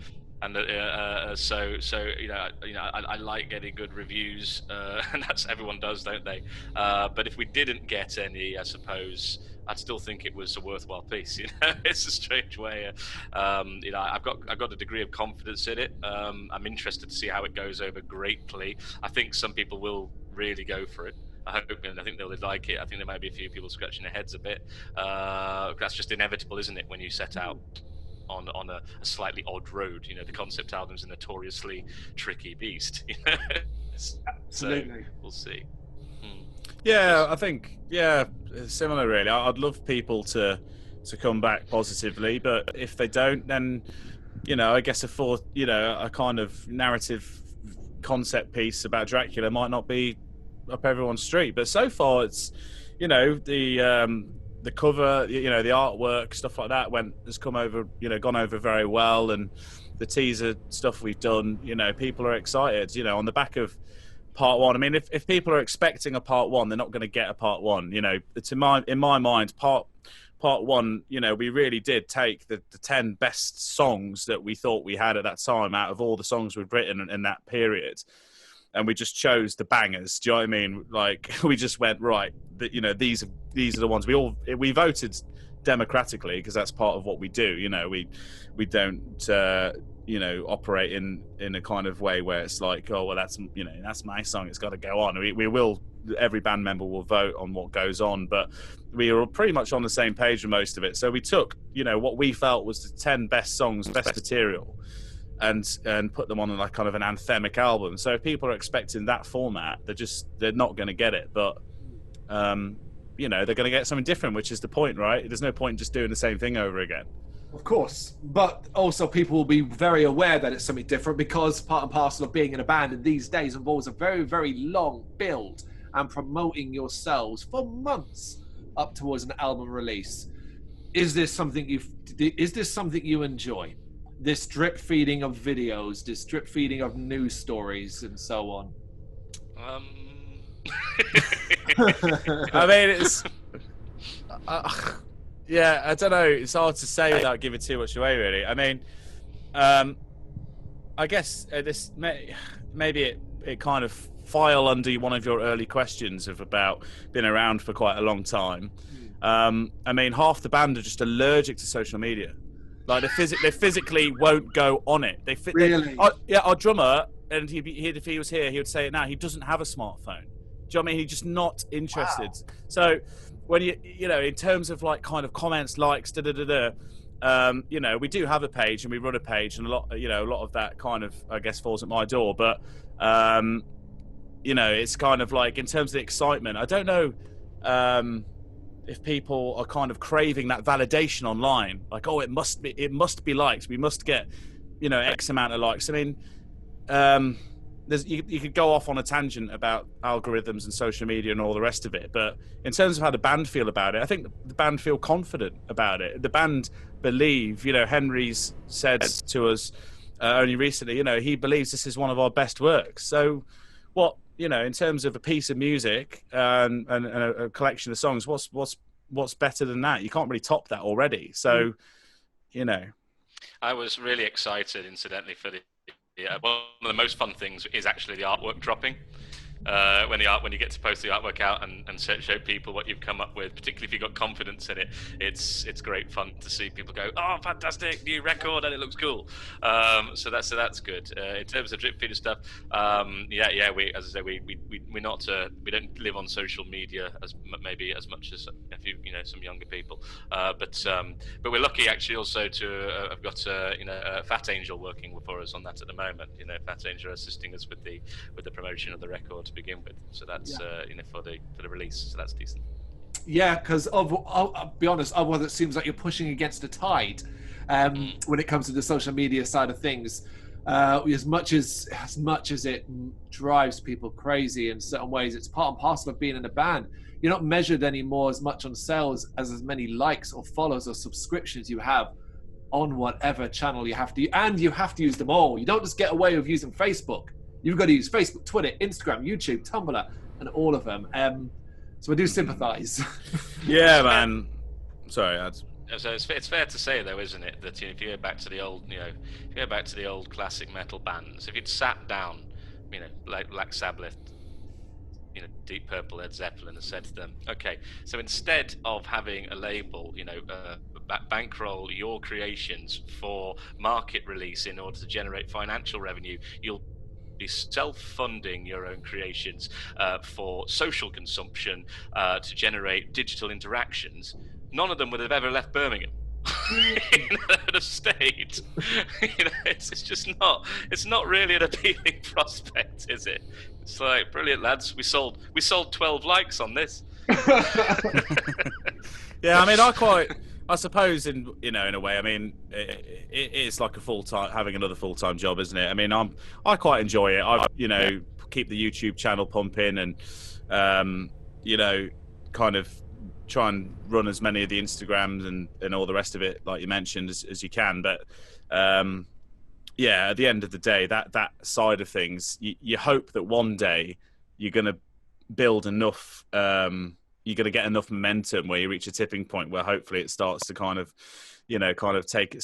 So I like getting good reviews, and that's, everyone does, don't they? But if we didn't get any, I suppose I'd still think it was a worthwhile piece. It's a strange way. I've got a degree of confidence in it. I'm interested to see how it goes over greatly. I think some people will really go for it. I hope, and I think they'll like it. I think there might be a few people scratching their heads a bit. That's just inevitable, isn't it, when you set out on a slightly odd road? The concept album's a notoriously tricky beast. Absolutely. So we'll see. Yeah, I think similar really. I'd love people to come back positively, but if they don't, then I guess a kind of narrative concept piece about Dracula might not be up everyone's street. But so far it's the cover, the artwork, stuff like that has gone over very well, and the teaser stuff we've done, people are excited, on the back of part one. I mean, if people are expecting a part one, they're not going to get a part one. In my mind, part one, we really did take the 10 best songs that we thought we had at that time out of all the songs we'd written in that period, and we just chose the bangers. Do you know what I mean? Like, we just went, right, these are the ones. We voted democratically because that's part of what we do. We don't operate in a kind of way where it's like, oh well, that's my song, it's got to go on. We will, every band member will vote on what goes on, but we are pretty much on the same page with most of it. So we took what we felt was the 10 best songs, best material, and put them on like kind of an anthemic album. So if people are expecting that format, they're not going to get it. But they're going to get something different, which is the point, right? There's no point in just doing the same thing over again. Of course, but also people will be very aware that it's something different, because part and parcel of being in a band in these days involves a very, very long build and promoting yourselves for months up towards an album release. Is this something you enjoy? this drip feeding of videos, this drip feeding of news stories, and so on? I mean, it's yeah, I don't know. It's hard to say without giving too much away, really. I mean, I guess this maybe it kind of file under one of your early questions of about being around for quite a long time. I mean, half the band are just allergic to social media. Like they physically won't go on it. Really? Our drummer, and if he was here, he would say it now. He doesn't have a smartphone. Do you know what I mean? He's just not interested. Wow. So when you know, in terms of like kind of comments, likes, you know, we do have a page and we run a page, and a lot of that kind of, I guess, falls at my door. But you know, it's kind of like in terms of the excitement, I don't know if people are kind of craving that validation online, like, oh, it must be likes, we must get, you know, X amount of likes. I mean, you could go off on a tangent about algorithms and social media and all the rest of it, but in terms of how the band feel about it, I think the band feel confident about it. The band believe, you know, Henry's said to us only recently, you know, he believes this is one of our best works. So what, you know, in terms of a piece of music and a collection of songs, what's better than that? You can't really top that already. So, you know, I was really excited, incidentally, for the one of the most fun things is actually the artwork dropping. When you get to post the artwork out and show people what you've come up with, particularly if you've got confidence in it, it's great fun to see people go, oh, fantastic, new record, and it looks cool. So that's good. In terms of drip feeder stuff, we, as I say, we're not we don't live on social media as much as a few, you know, some younger people. But we're lucky actually also to have got Fat Angel working for us on that at the moment. You know, Fat Angel assisting us with the promotion of the record to begin with, so that's you know, for the release, so that's decent. Yeah, because I'll be honest, otherwise it seems like you're pushing against a tide when it comes to the social media side of things. As much as it drives people crazy in certain ways, it's part and parcel of being in a band. You're not measured anymore as much on sales as many likes or follows or subscriptions you have on whatever channel you have to, and you have to use them all. You don't just get away with using Facebook. You've got to use Facebook, Twitter, Instagram, YouTube, Tumblr, and all of them. So I do sympathise. Yeah, man. Sorry, So it's fair to say, though, isn't it, that, you know, if you go back to the old classic metal bands, if you'd sat down, you know, like Black Sabbath, you know, Deep Purple, Led Zeppelin, and said to them, okay, so instead of having a label, you know, bankroll your creations for market release in order to generate financial revenue, you'll be self-funding your own creations for social consumption to generate digital interactions, none of them would have ever left Birmingham. Would have stayed. You know, it's just not. It's not really an appealing prospect, is it? It's like, brilliant, lads. We sold 12 likes on this. Yeah, I mean, I suppose in a way, I mean, it is like having another full-time job, isn't it? I mean, I quite enjoy it. I, you know, keep the YouTube channel pumping and, you know, kind of try and run as many of the Instagrams and all the rest of it, like you mentioned, as you can. But, yeah, at the end of the day, that side of things, you hope that one day you're going to build enough, you're going to get enough momentum where you reach a tipping point where hopefully it starts to kind of, you know, take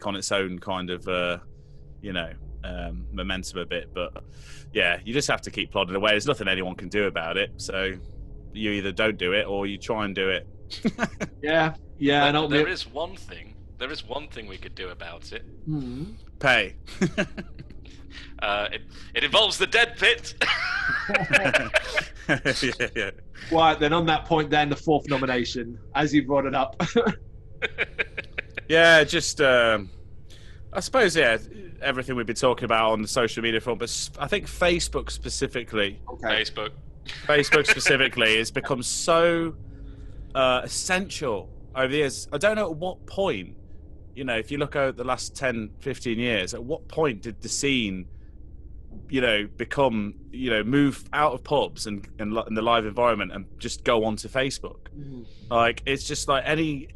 on its own kind of, you know, momentum a bit. But yeah, you just have to keep plodding away. There's nothing anyone can do about it. So you either don't do it or you try and do it. Yeah. There is one thing we could do about it. Mm-hmm. Pay. It involves the Dead Pit. Yeah. Right, then on that point, then the fourth nomination, as you brought it up. Yeah, just I suppose, yeah, everything we've been talking about on the social media front, but I think Facebook specifically. Okay. Facebook specifically has become so essential over the years. I don't know at what point, you know, if you look over the last 10, 15 years, at what point did the scene, you know, become, you know, move out of pubs and the live environment and just go onto Facebook? Like, it's just like any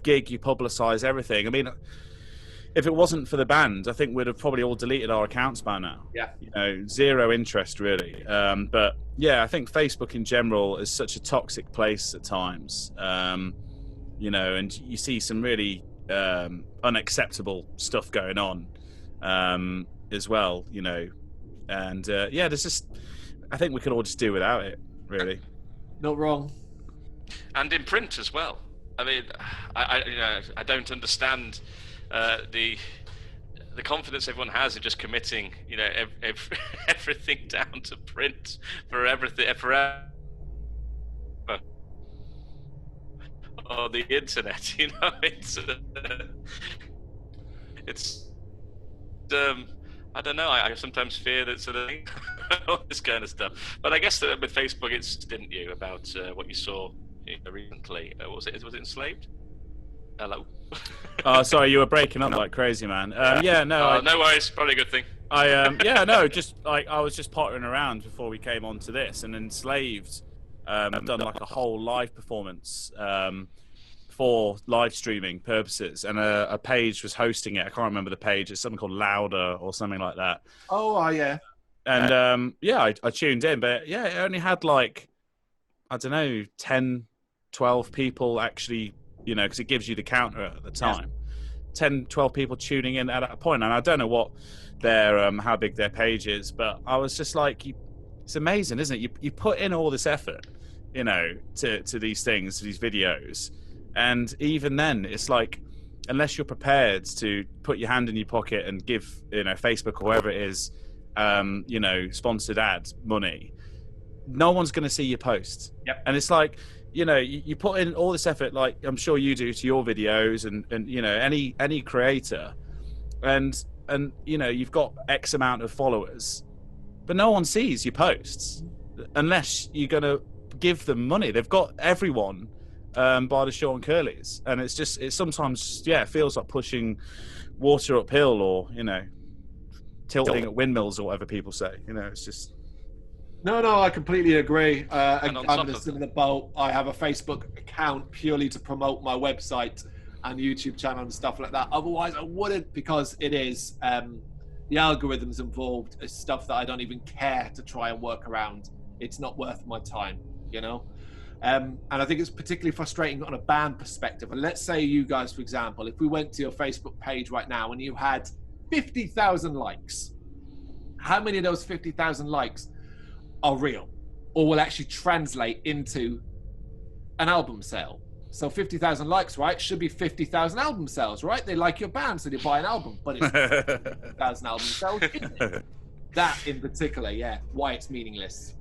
gig you publicize everything. I mean, if it wasn't for the band, I think we'd have probably all deleted our accounts by now. Yeah. You know, zero interest really. But yeah, I think Facebook in general is such a toxic place at times. You know, and you see some really unacceptable stuff going on as well. You know, and yeah, there's just, I think we could all just do without it, really. Not wrong. And in print as well. I mean, I don't understand the confidence everyone has in just committing, you know, everything down to print for everything forever on the internet. You know, it's I don't know. I sometimes fear that sort of all this kind of stuff. But I guess that with Facebook, it's didn't you about what you saw recently? Was it Enslaved? Hello. Oh, sorry, you were breaking up like crazy, man. Yeah, no. No worries. Probably a good thing. Yeah, no. Just like I was just pottering around before we came onto this, and Enslaved have done like a whole live performance for live streaming purposes, and a page was hosting it. I can't remember the page. It's something called Louder or something like that. Oh, yeah. And yeah, I tuned in, but yeah, it only had like, I don't know, 10, 12 people actually, you know, because it gives you the counter at the time. Yeah. 10, 12 people tuning in at that point, and I don't know what their how big their page is, but I was just like, it's amazing, isn't it? You put in all this effort, you know, to these things, to these videos. And even then, it's like, unless you're prepared to put your hand in your pocket and give, you know, Facebook or whoever it is, you know, sponsored ad money, no one's going to see your posts. Yep. And it's like, you know, you put in all this effort, like I'm sure you do to your videos, and you know, any creator, and you know, you've got X amount of followers, but no one sees your posts unless you're going to give them money. They've got everyone by the Sean Curleys, and it's sometimes, yeah, it feels like pushing water uphill, or, you know, tilting at windmills or whatever people say. You know, it's just. No, I completely agree. I'm in a similar boat. I have a Facebook account purely to promote my website and YouTube channel and stuff like that. Otherwise, I wouldn't, because it is the algorithms involved is stuff that I don't even care to try and work around. It's not worth my time, you know. And I think it's particularly frustrating on a band perspective. And let's say you guys, for example, if we went to your Facebook page right now and you had 50,000 likes, how many of those 50,000 likes are real or will actually translate into an album sale? So 50,000 likes, right, should be 50,000 album sales, right? They like your band, so they buy an album, but it's 50,000 album sales, isn't it? That in particular, yeah, why it's meaningless.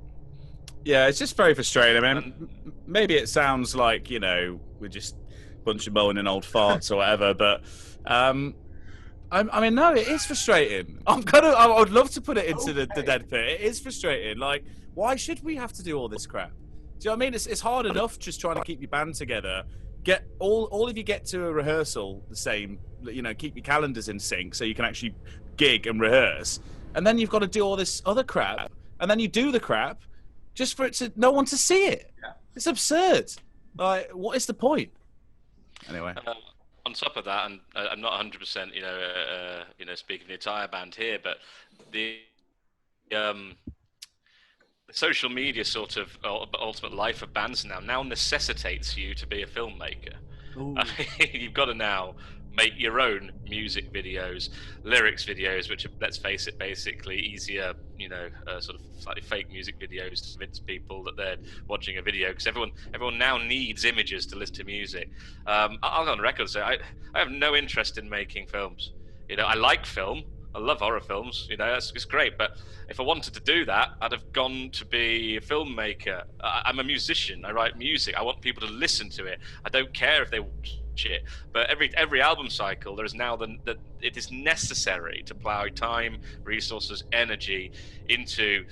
Yeah, it's just very frustrating. I mean, maybe it sounds like, you know, we're just a bunch of moaning old farts or whatever, but I mean, no, it is frustrating. I would love to put it into the dead pit. It is frustrating. Like, why should we have to do all this crap? Do you know what I mean? It's hard enough just trying to keep your band together. Get all of you get to a rehearsal the same, you know, keep your calendars in sync so you can actually gig and rehearse. And then you've got to do all this other crap. And then you do the crap just for no one to see it. Yeah. It's absurd. Like, what is the point? Anyway. On top of that, and I'm not 100%, you know, speaking of the entire band here, but the social media sort of ultimate life of bands now necessitates you to be a filmmaker. You've got to now make your own music videos, lyrics videos, which are, let's face it, basically easier, you know, sort of slightly fake music videos to convince people that they're watching a video, because everyone now needs images to listen to music. I'll go on record and say I have no interest in making films. You know, I like film. I love horror films, you know, it's great. But if I wanted to do that, I'd have gone to be a filmmaker. I'm a musician. I write music. I want people to listen to it. I don't care if they watch it. But every album cycle, there is now that it is necessary to plow time, resources, energy into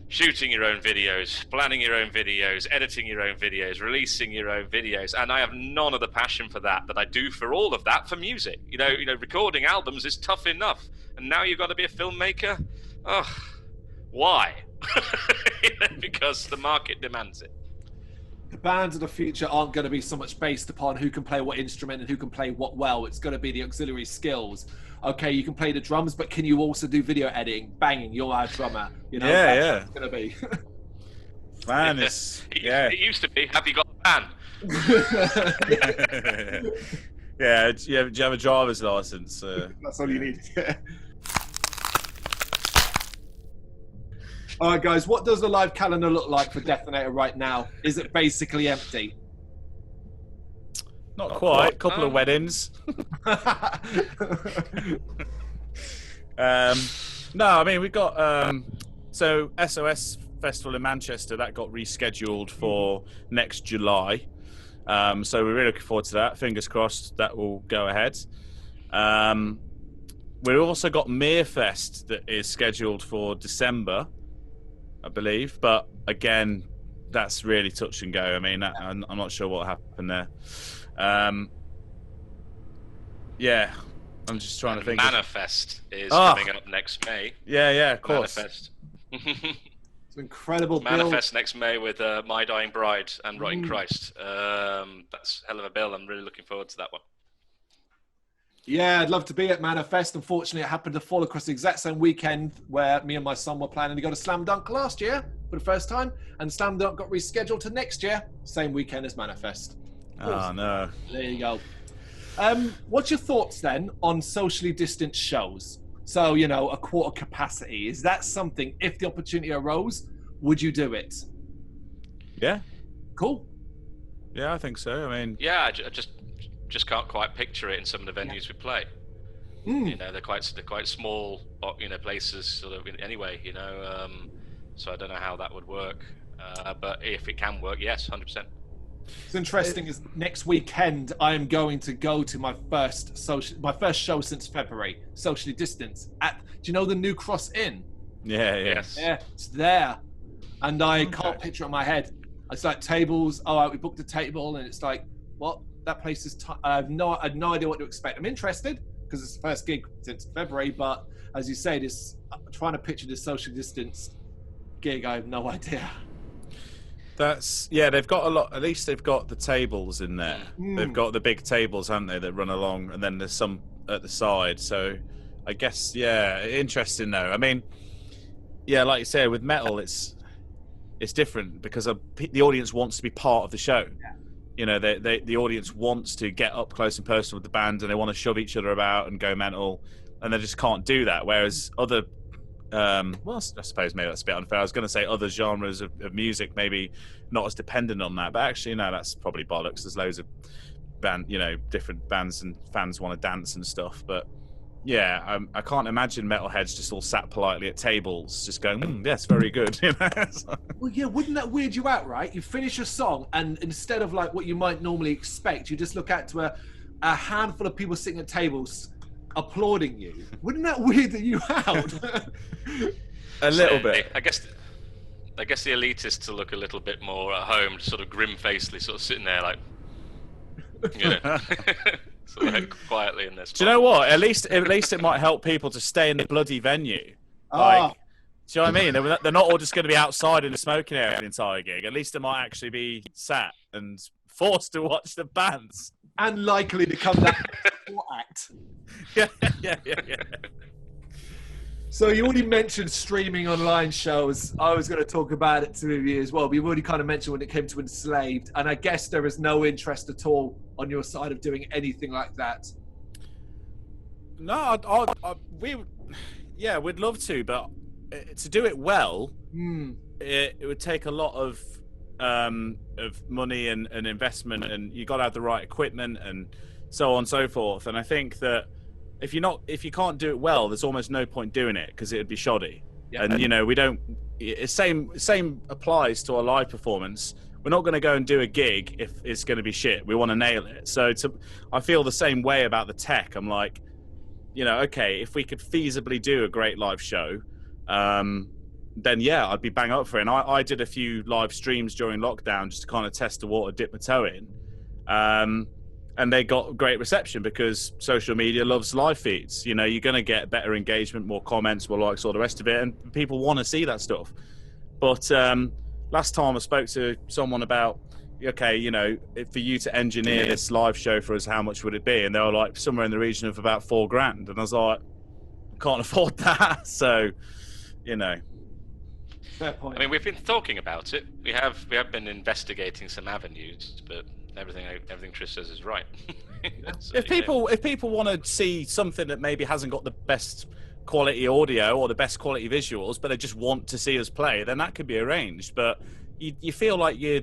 shooting your own videos, planning your own videos, editing your own videos, releasing your own videos, and I have none of the passion for that I do for all of that for music. You know, recording albums is tough enough, and now you've got to be a filmmaker. Oh, why? Because the market demands it. The bands of the future aren't going to be so much based upon who can play what instrument and who can play what well. It's going to be the auxiliary skills. Okay, you can play the drums, but can you also do video editing? Banging, you're our drummer. You know, that's what it's going to be. Man, it used to be, have you got a van? Yeah, do you have a driver's license? That's all you need. All right, guys, what does the live calendar look like for Dethonator right now? Is it basically empty? Not quite. A couple of weddings. No, I mean, we've got... so SOS Festival in Manchester, that got rescheduled for next July. So we're really looking forward to that. Fingers crossed that will go ahead. We've also got Meerfest that is scheduled for December, I believe. But again, that's really touch and go. I mean, I'm not sure what happened there. Yeah, I'm just trying to think. Manifest is coming up next May. Yeah, of course. Manifest. It's an incredible Manifest next May with My Dying Bride and Rotting Christ. That's a hell of a bill. I'm really looking forward to that one. Yeah, I'd love to be at Manifest. Unfortunately, it happened to fall across the exact same weekend where me and my son were planning to go to Slam Dunk last year for the first time, and Slam Dunk got rescheduled to next year, same weekend as Manifest. Oh, no. There you go. What's your thoughts then on socially distant shows? So, you know, a quarter capacity. Is that something, if the opportunity arose, would you do it? Yeah. Cool. Yeah, I think so. I mean... Yeah, I just can't quite picture it in some of the venues we play. You know, they're quite small, you know, places sort of anyway, you know, so I don't know how that would work. But if it can work, yes, 100%. It's interesting is next weekend I'm going to go to my first show since February, socially distanced at, do you know the New Cross Inn? Yeah. Yes. Yeah, it's there. And I can't picture it in my head. It's like tables, we booked a table and it's like, what? That place is, I have no idea what to expect. I'm interested because it's the first gig since February, but as you say, trying to picture this social distance gig, I have no idea. They've got a lot, at least they've got the tables in there. They've got the big tables, haven't they, that run along, and then there's some at the side. So I guess, yeah, interesting though. I mean, yeah, like you say, with metal, it's different because the audience wants to be part of the show. Yeah. You know, the audience wants to get up close and personal with the band, and they want to shove each other about and go mental, and they just can't do that. Whereas other, well, I suppose maybe that's a bit unfair. I was going to say other genres of music maybe not as dependent on that, but actually, no, that's probably bollocks. There's loads of different bands and fans want to dance and stuff, but yeah, I can't imagine metalheads just all sat politely at tables, just going, "Yes, very good." You know? Well, yeah, wouldn't that weird you out, right? You finish a song, and instead of like what you might normally expect, you just look out to a handful of people sitting at tables applauding you. Wouldn't that weird you out? A little bit. I guess the elitists to look a little bit more at home, sort of grim-facedly, sort of sitting there like, you know. Sort of like quietly in this. Do you know what? At least it might help people to stay in the bloody venue. Like, do you know what I mean? They're not all just going to be outside in the smoking area the entire gig. At least they might actually be sat and forced to watch the bands. And likely to come that act. Yeah. So you already mentioned streaming online shows. I was going to talk about it to you as well, but you've already kind of mentioned when it came to Enslaved, and I guess there is no interest at all on your side of doing anything like that. No, we'd love to, but to do it well, it would take a lot of money and investment, and you got to have the right equipment and so on and so forth. And I think that if you can't do it well, there's almost no point doing it because it would be shoddy. Yeah. And you know, we don't. Same applies to our live performance. We're not going to go and do a gig if it's going to be shit. We want to nail it. So I feel the same way about the tech. I'm like, you know, okay, if we could feasibly do a great live show, then yeah, I'd be bang up for it. And I did a few live streams during lockdown just to kind of test the water, dip my toe in. And they got great reception because social media loves live feeds. You know, you're going to get better engagement, more comments, more likes, all the rest of it. And people want to see that stuff. But last time I spoke to someone about okay, you know, for you to engineer this live show for us, how much would it be? And they were like somewhere in the region of about $4,000, and I was like, can't afford that. So, you know. Fair point. I mean, we've been talking about it. We have been investigating some avenues, but everything Trish says is right. So, if people want to see something that maybe hasn't got the best quality audio or the best quality visuals, but they just want to see us play, then that could be arranged. But you feel like you're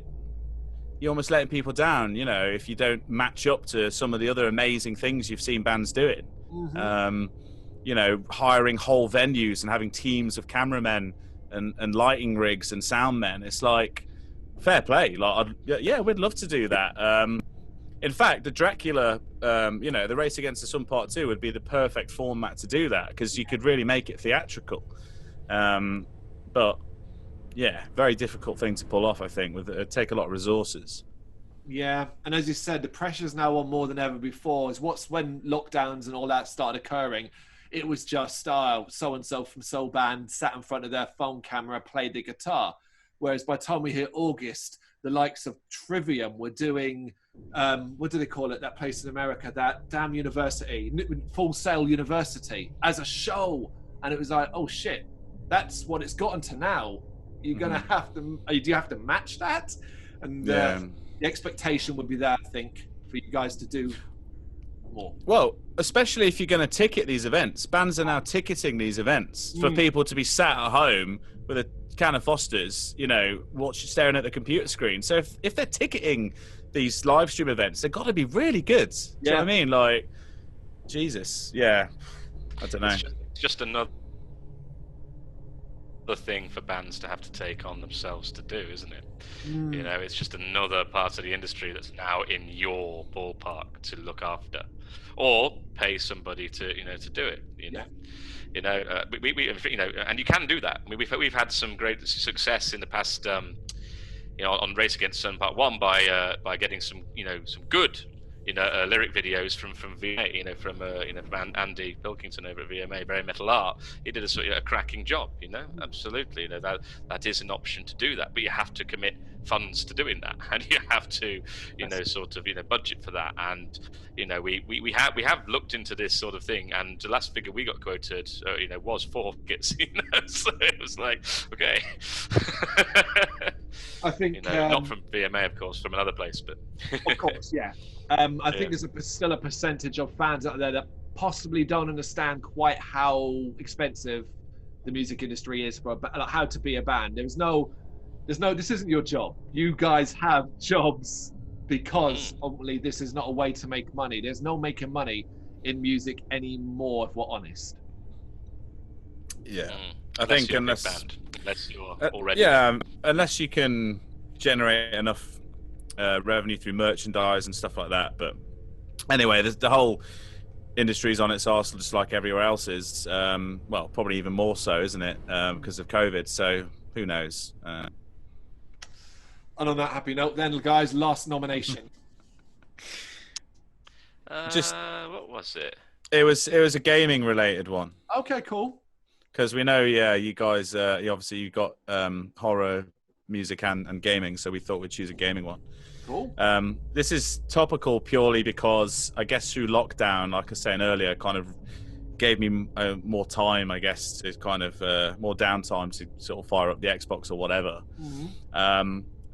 almost letting people down, you know, if you don't match up to some of the other amazing things you've seen bands doing. Mm-hmm. You know, hiring whole venues and having teams of cameramen and lighting rigs and sound men. It's like, fair play. Like, yeah, we'd love to do that. In fact, the Dracula, you know, the Race Against the Sun Part 2 would be the perfect format to do that, because you could really make it theatrical. But yeah, very difficult thing to pull off, I think. It'd take a lot of resources. Yeah, and as you said, the pressure's now on more than ever before. Is when lockdowns and all that started occurring, it was just so-and-so from so band sat in front of their phone camera, played the guitar. Whereas by the time we hit August, the likes of Trivium were doing, what do they call it, that place in America, that damn university, Full Sail University, as a show. And it was like, oh shit, that's what it's gotten to now. You're going to have to, do you have to match that? And the expectation would be there, I think, for you guys to do more. Well, especially if you're going to ticket these events. Bands are now ticketing these events for people to be sat at home with a can of Foster's, you know, staring at the computer screen. So if they're ticketing these live stream events, they've got to be really good. Do you know what I mean? Like, Jesus. Yeah. I don't know. It's just another thing for bands to have to take on themselves to do, isn't it? You know, it's just another part of the industry that's now in your ballpark to look after, or pay somebody to, you know, to do it. You know, you know, and you can do that. I mean, we've had some great success in the past, you know, on Race Against Sun Part 1 by getting some, you know, some good, you know, lyric videos from VMA, you know, from Andy Pilkington over at VMA, Very Metal Art. He did a cracking job, you know, absolutely. You know, that is an option to do that, but you have to commit funds to doing that, and you have to, you know, sort of, you know, budget for that. And, you know, we have looked into this sort of thing, and the last figure we got quoted, you know, was 4 tickets, you know, so it was like, okay. I think, you know, not from VMA, of course, from another place, but of course, yeah. I think there's still a percentage of fans out there that possibly don't understand quite how expensive the music industry is for like how to be a band. There's no, this isn't your job. You guys have jobs because ultimately this is not a way to make money. There's no making money in music anymore, if we're honest. Yeah. I think unless you're already... unless you can generate enough revenue through merchandise and stuff like that. But anyway, the whole industry's on its arse, just like everywhere else is. Well, probably even more so, isn't it? Because of COVID. So who knows? And on that happy note, then, guys, last nomination. What was it? It was a gaming related one. Okay, cool. Because we know, you guys, obviously you got horror, music, and gaming, so we thought we'd choose a gaming one. Cool. This is topical purely because I guess through lockdown, like I was saying earlier, kind of gave me more time, I guess, to kind of more downtime to sort of fire up the Xbox or whatever,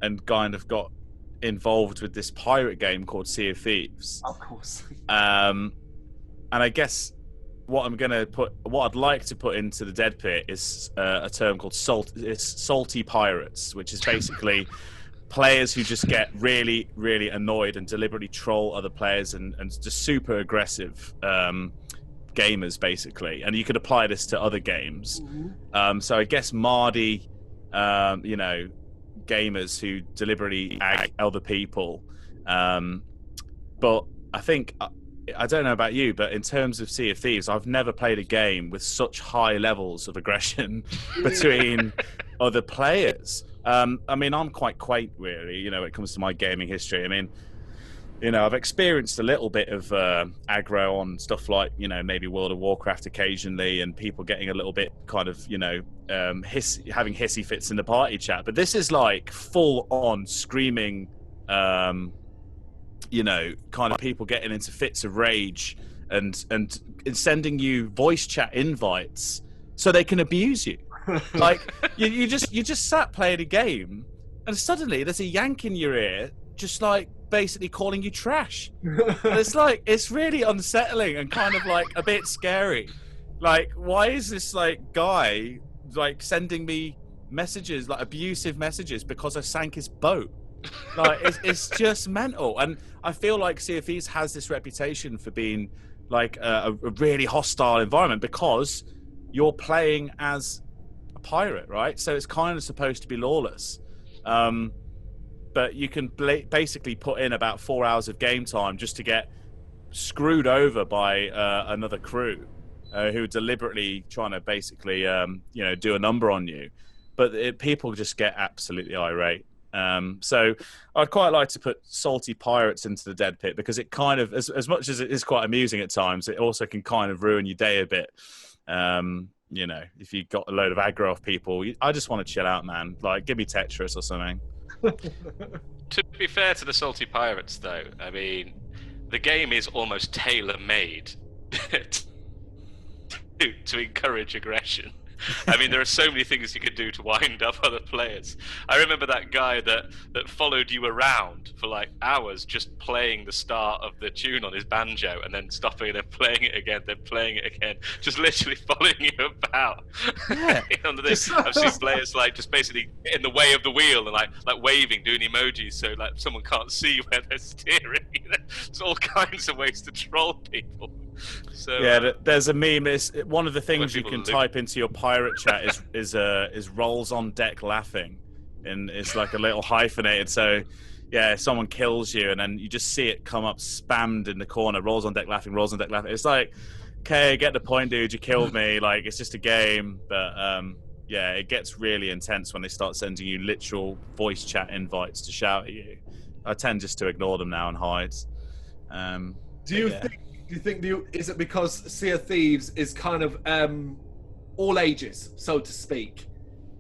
and kind of got involved with this pirate game called Sea of Thieves. Of course. And I guess what I'd like to put into the Dead Pit is a term called salty pirates, which is basically players who just get really, really annoyed and deliberately troll other players and just super aggressive gamers, basically. And you could apply this to other games. So I guess Mardy, you know, gamers who deliberately ag other people. But I think... I don't know about you, but in terms of Sea of Thieves, I've never played a game with such high levels of aggression between other players. I mean, I'm quite quaint, really, you know, when it comes to my gaming history. I mean, you know, I've experienced a little bit of aggro on stuff like, you know, maybe World of Warcraft occasionally, and people getting a little bit kind of, you know, having hissy fits in the party chat. But this is like full-on screaming you know, kind of people getting into fits of rage and sending you voice chat invites so they can abuse you. Like you just sat playing a game, and suddenly there's a yank in your ear, just like basically calling you trash. And it's like, it's really unsettling and kind of like a bit scary. Like, why is this like guy like sending me messages, like abusive messages, because I sank his boat? Like, it's just mental. And I feel like Sea of Thieves has this reputation for being like a really hostile environment because you're playing as a pirate, right? So it's kind of supposed to be lawless. But you can basically put in about 4 hours of game time just to get screwed over by another crew who are deliberately trying to basically, you know, do a number on you. But people just get absolutely irate. So I'd quite like to put salty pirates into the dead pit, because it kind of, as much as it is quite amusing at times, it also can kind of ruin your day a bit. You know, if you got a load of aggro off people, I just want to chill out, man. Like, give me Tetris or something. To be fair to the salty pirates, though, I mean, the game is almost tailor-made to encourage aggression. I mean, there are so many things you could do to wind up other players. I remember that guy that followed you around for like hours, just playing the start of the tune on his banjo and then stopping and then playing it again, then playing it again, just literally following you about. Yeah. I've seen players like just basically in the way of the wheel and like waving, doing emojis so like someone can't see where they're steering. There's all kinds of ways to troll people. So, yeah, there's a meme. It's one of the things you can type into your pirate chat is rolls on deck laughing, and it's like a little hyphenated. So, yeah, if someone kills you, and then you just see it come up spammed in the corner. Rolls on deck laughing. Rolls on deck laughing. It's like, okay, get the point, dude. You killed me. Like, it's just a game, but yeah, it gets really intense when they start sending you literal voice chat invites to shout at you. I tend just to ignore them now and hide. Do you think is it because Sea of Thieves is kind of all ages, so to speak,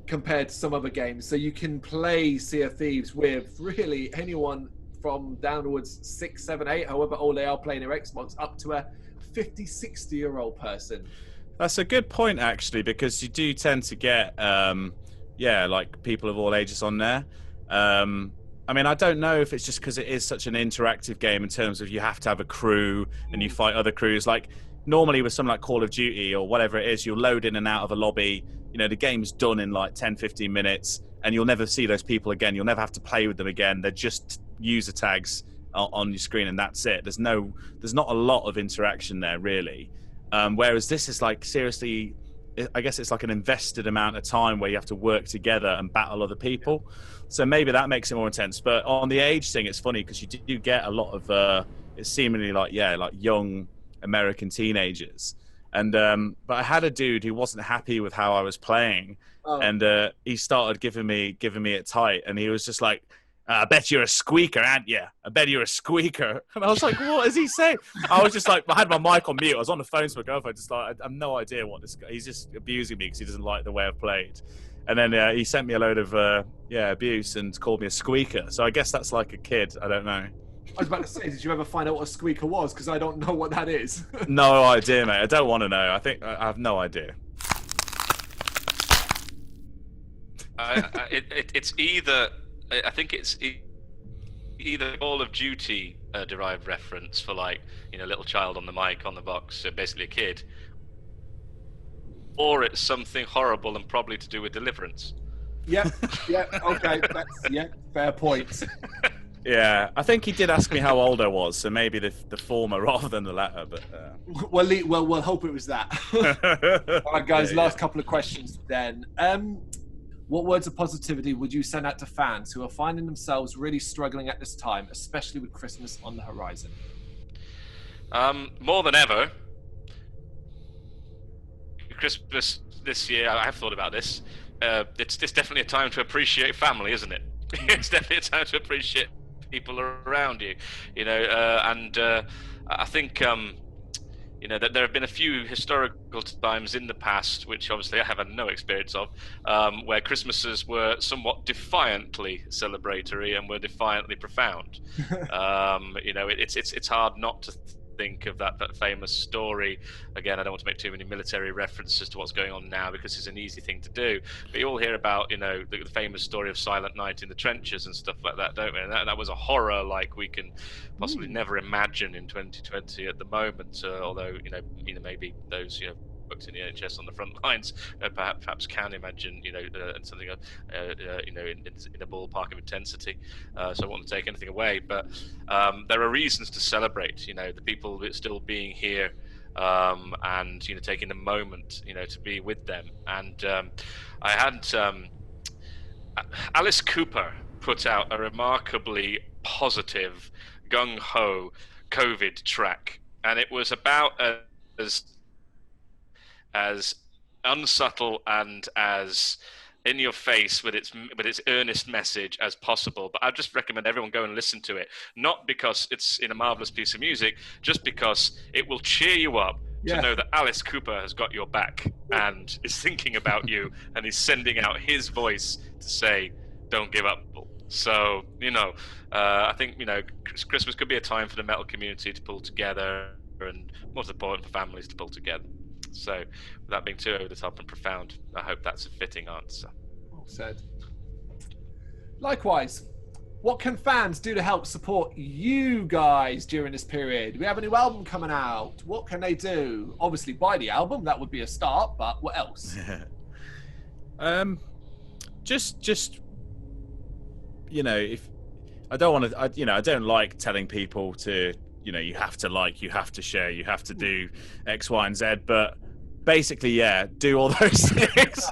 compared to some other games? So you can play Sea of Thieves with really anyone from downwards 6, 7, 8, however old they are playing their Xbox, up to a 50, 60-year-old person. That's a good point, actually, because you do tend to get, like people of all ages on there. I mean, I don't know if it's just because it is such an interactive game in terms of you have to have a crew and you fight other crews. Like, normally with something like Call of Duty or whatever it is, you'll load in and out of a lobby. You know, the game's done in like 10, 15 minutes, and you'll never see those people again. You'll never have to play with them again. They're just user tags on your screen, and that's it. There's not a lot of interaction there, really. Whereas this is like, seriously, I guess it's like an invested amount of time where you have to work together and battle other people. So maybe that makes it more intense. But on the age thing, it's funny because you do get a lot of it's seemingly like young American teenagers. And but I had a dude who wasn't happy with how I was playing, and he started giving me it tight, and he was just like, I bet you're a squeaker, aren't you? I bet you're a squeaker. And I was like, what is he saying? I was just like, I had my mic on mute. I was on the phone to my girlfriend. Just like, I have no idea what this guy, he's just abusing me because he doesn't like the way I've played. And then he sent me a load of abuse and called me a squeaker. So I guess that's like a kid. I don't know. I was about to say, did you ever find out what a squeaker was? Because I don't know what that is. No idea, mate. I don't want to know. I have no idea. It's either, I think it's either Call of Duty derived reference for like, little child on the mic on the box, so basically a kid, or it's something horrible and probably to do with Deliverance. Yeah, okay, fair point. Yeah, I think he did ask me how old I was, so maybe the former rather than the latter. But we'll hope it was that. All right, guys, last couple of questions then. What words of positivity would you send out to fans who are finding themselves really struggling at this time, especially with Christmas on the horizon? More than ever, Christmas this year, I have thought about this. It's definitely a time to appreciate family, isn't it? It's definitely a time to appreciate people around you, and I think you know, that there have been a few historical times in the past, which obviously I have had no experience of, where Christmases were somewhat defiantly celebratory and were defiantly profound. You know, it's hard not to think of that famous story. Again, I don't want to make too many military references to what's going on now because it's an easy thing to do. But you all hear about, you know, the famous story of Silent Night in the trenches and stuff like that, don't we? And that was a horror like we can possibly never imagine in 2020 at the moment. Although, you know, maybe those, you know, worked in the NHS on the front lines, perhaps can imagine, you know, something, you know, in a ballpark of intensity. So I won't take anything away, but there are reasons to celebrate. You know, the people still being here, and you know, taking a moment, you know, to be with them. And I had Alice Cooper put out a remarkably positive, gung ho COVID track, and it was about as unsubtle and as in your face with its earnest message as possible. But I just recommend everyone go and listen to it, not because it's in a marvelous piece of music, just because it will cheer you up to know that Alice Cooper has got your back and is thinking about you, and he's sending out his voice to say, don't give up. So, you know, I think, you know, Christmas could be a time for the metal community to pull together, and most important, for families to pull together. So, without being too over the top and profound, I hope that's a fitting answer. Well said. Likewise, what can fans do to help support you guys during this period? We have a new album coming out. What can they do? Obviously, buy the album. That would be a start. But what else? Just you know, if I don't want to, you know, I don't like telling people to, you know, you have to like, you have to share, you have to do X, Y, and Z. But basically, yeah, do all those things.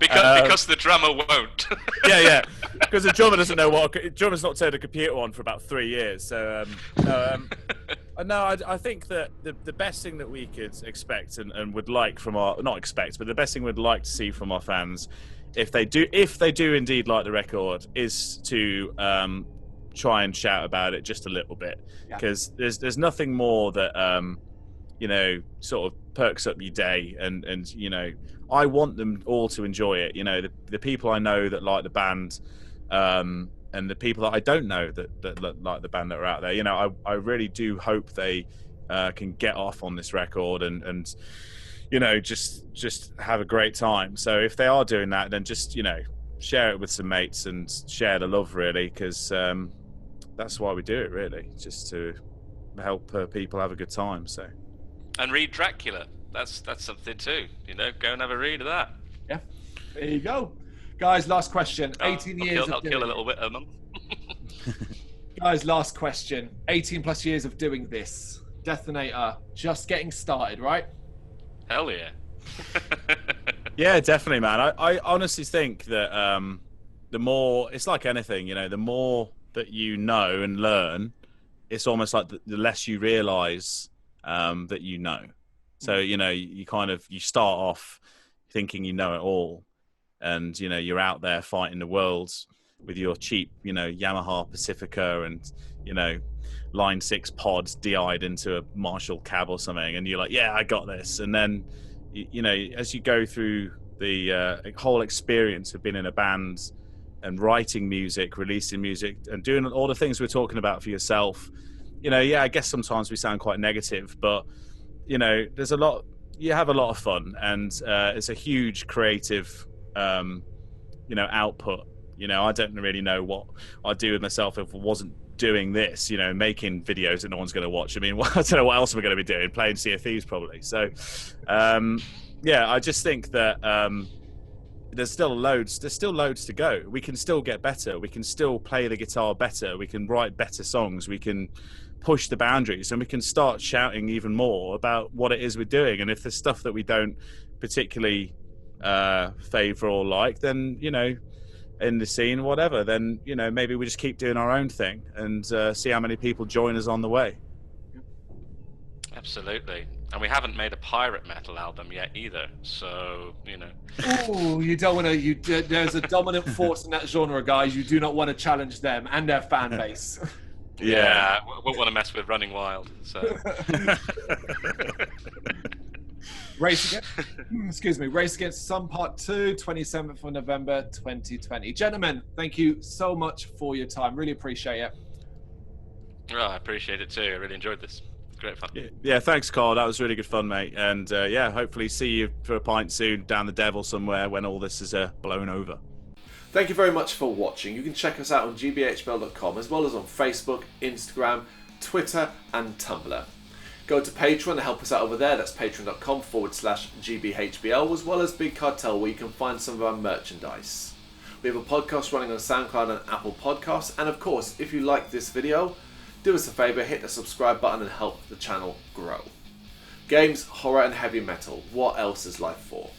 because the drummer won't. yeah, because the drummer doesn't know drummer's not turned a computer on for about 3 years. So no, I think that the best thing that we could expect and would like from our, not expect, but the best thing we'd like to see from our fans, if they do indeed like the record, is to try and shout about it just a little bit, because there's nothing more that you know, sort of perks up your day, and you know, I want them all to enjoy it. You know, the people I know that like the band, and the people that I don't know that like the band that are out there. You know, I really do hope they can get off on this record and you know, just have a great time. So if they are doing that, then just, you know, share it with some mates and share the love, really, because that's why we do it, really, just to help people have a good time. So, and read Dracula. That's something too. You know, go and have a read of that. Yeah, there you go, guys. Last question. 18 years. I'll kill a little bit a month. Guys, last question. 18 plus years of doing this. Dethonator, just getting started, right? Hell yeah. Yeah, definitely, man. I honestly think that the more, it's like anything, you know, the more that you know and learn, it's almost like the less you realize that you know. So, you know, you start off thinking you know it all, and, you know, you're out there fighting the world with your cheap, you know, Yamaha Pacifica and, you know, Line 6 pods DI'd into a Marshall cab or something, and you're like, yeah, I got this. And then, you know, as you go through the whole experience of being in a band and writing music, releasing music, and doing all the things we're talking about for yourself, you know, yeah, I guess sometimes we sound quite negative, but, you know, you have a lot of fun, and it's a huge creative, you know, output. You know, I don't really know what I'd do with myself if I wasn't doing this, you know, making videos that no one's going to watch. I mean, I don't know what else we're going to be doing, playing Sea of Thieves probably. So, yeah, I just think that there's still loads to go. We can still get better. We can still play the guitar better. We can write better songs. We can push the boundaries, and we can start shouting even more about what it is we're doing. And if there's stuff that we don't particularly favor or like, then, you know, in the scene, whatever, then, you know, maybe we just keep doing our own thing and see how many people join us on the way. Absolutely. And we haven't made a pirate metal album yet either, so, you know. Oh, you don't want to. There's a dominant force in that genre, guys. You do not want to challenge them and their fan base. Yeah, won't want to mess with Running Wild. So Race Against Sun Part 2, 27th of November 2020. Gentlemen, thank you so much for your time. Really appreciate it. Oh, I appreciate it too. I really enjoyed this. Great fun. Yeah, thanks, Carl. That was really good fun, mate. And yeah, hopefully see you for a pint soon down the devil somewhere when all this is blown over. Thank you very much for watching. You can check us out on gbhbl.com as well as on Facebook, Instagram, Twitter and Tumblr. Go to Patreon to help us out over there. That's patreon.com/GBHBL, as well as Big Cartel, where you can find some of our merchandise. We have a podcast running on SoundCloud and Apple Podcasts. And of course, if you like this video, do us a favour, hit the subscribe button and help the channel grow. Games, horror and heavy metal. What else is life for?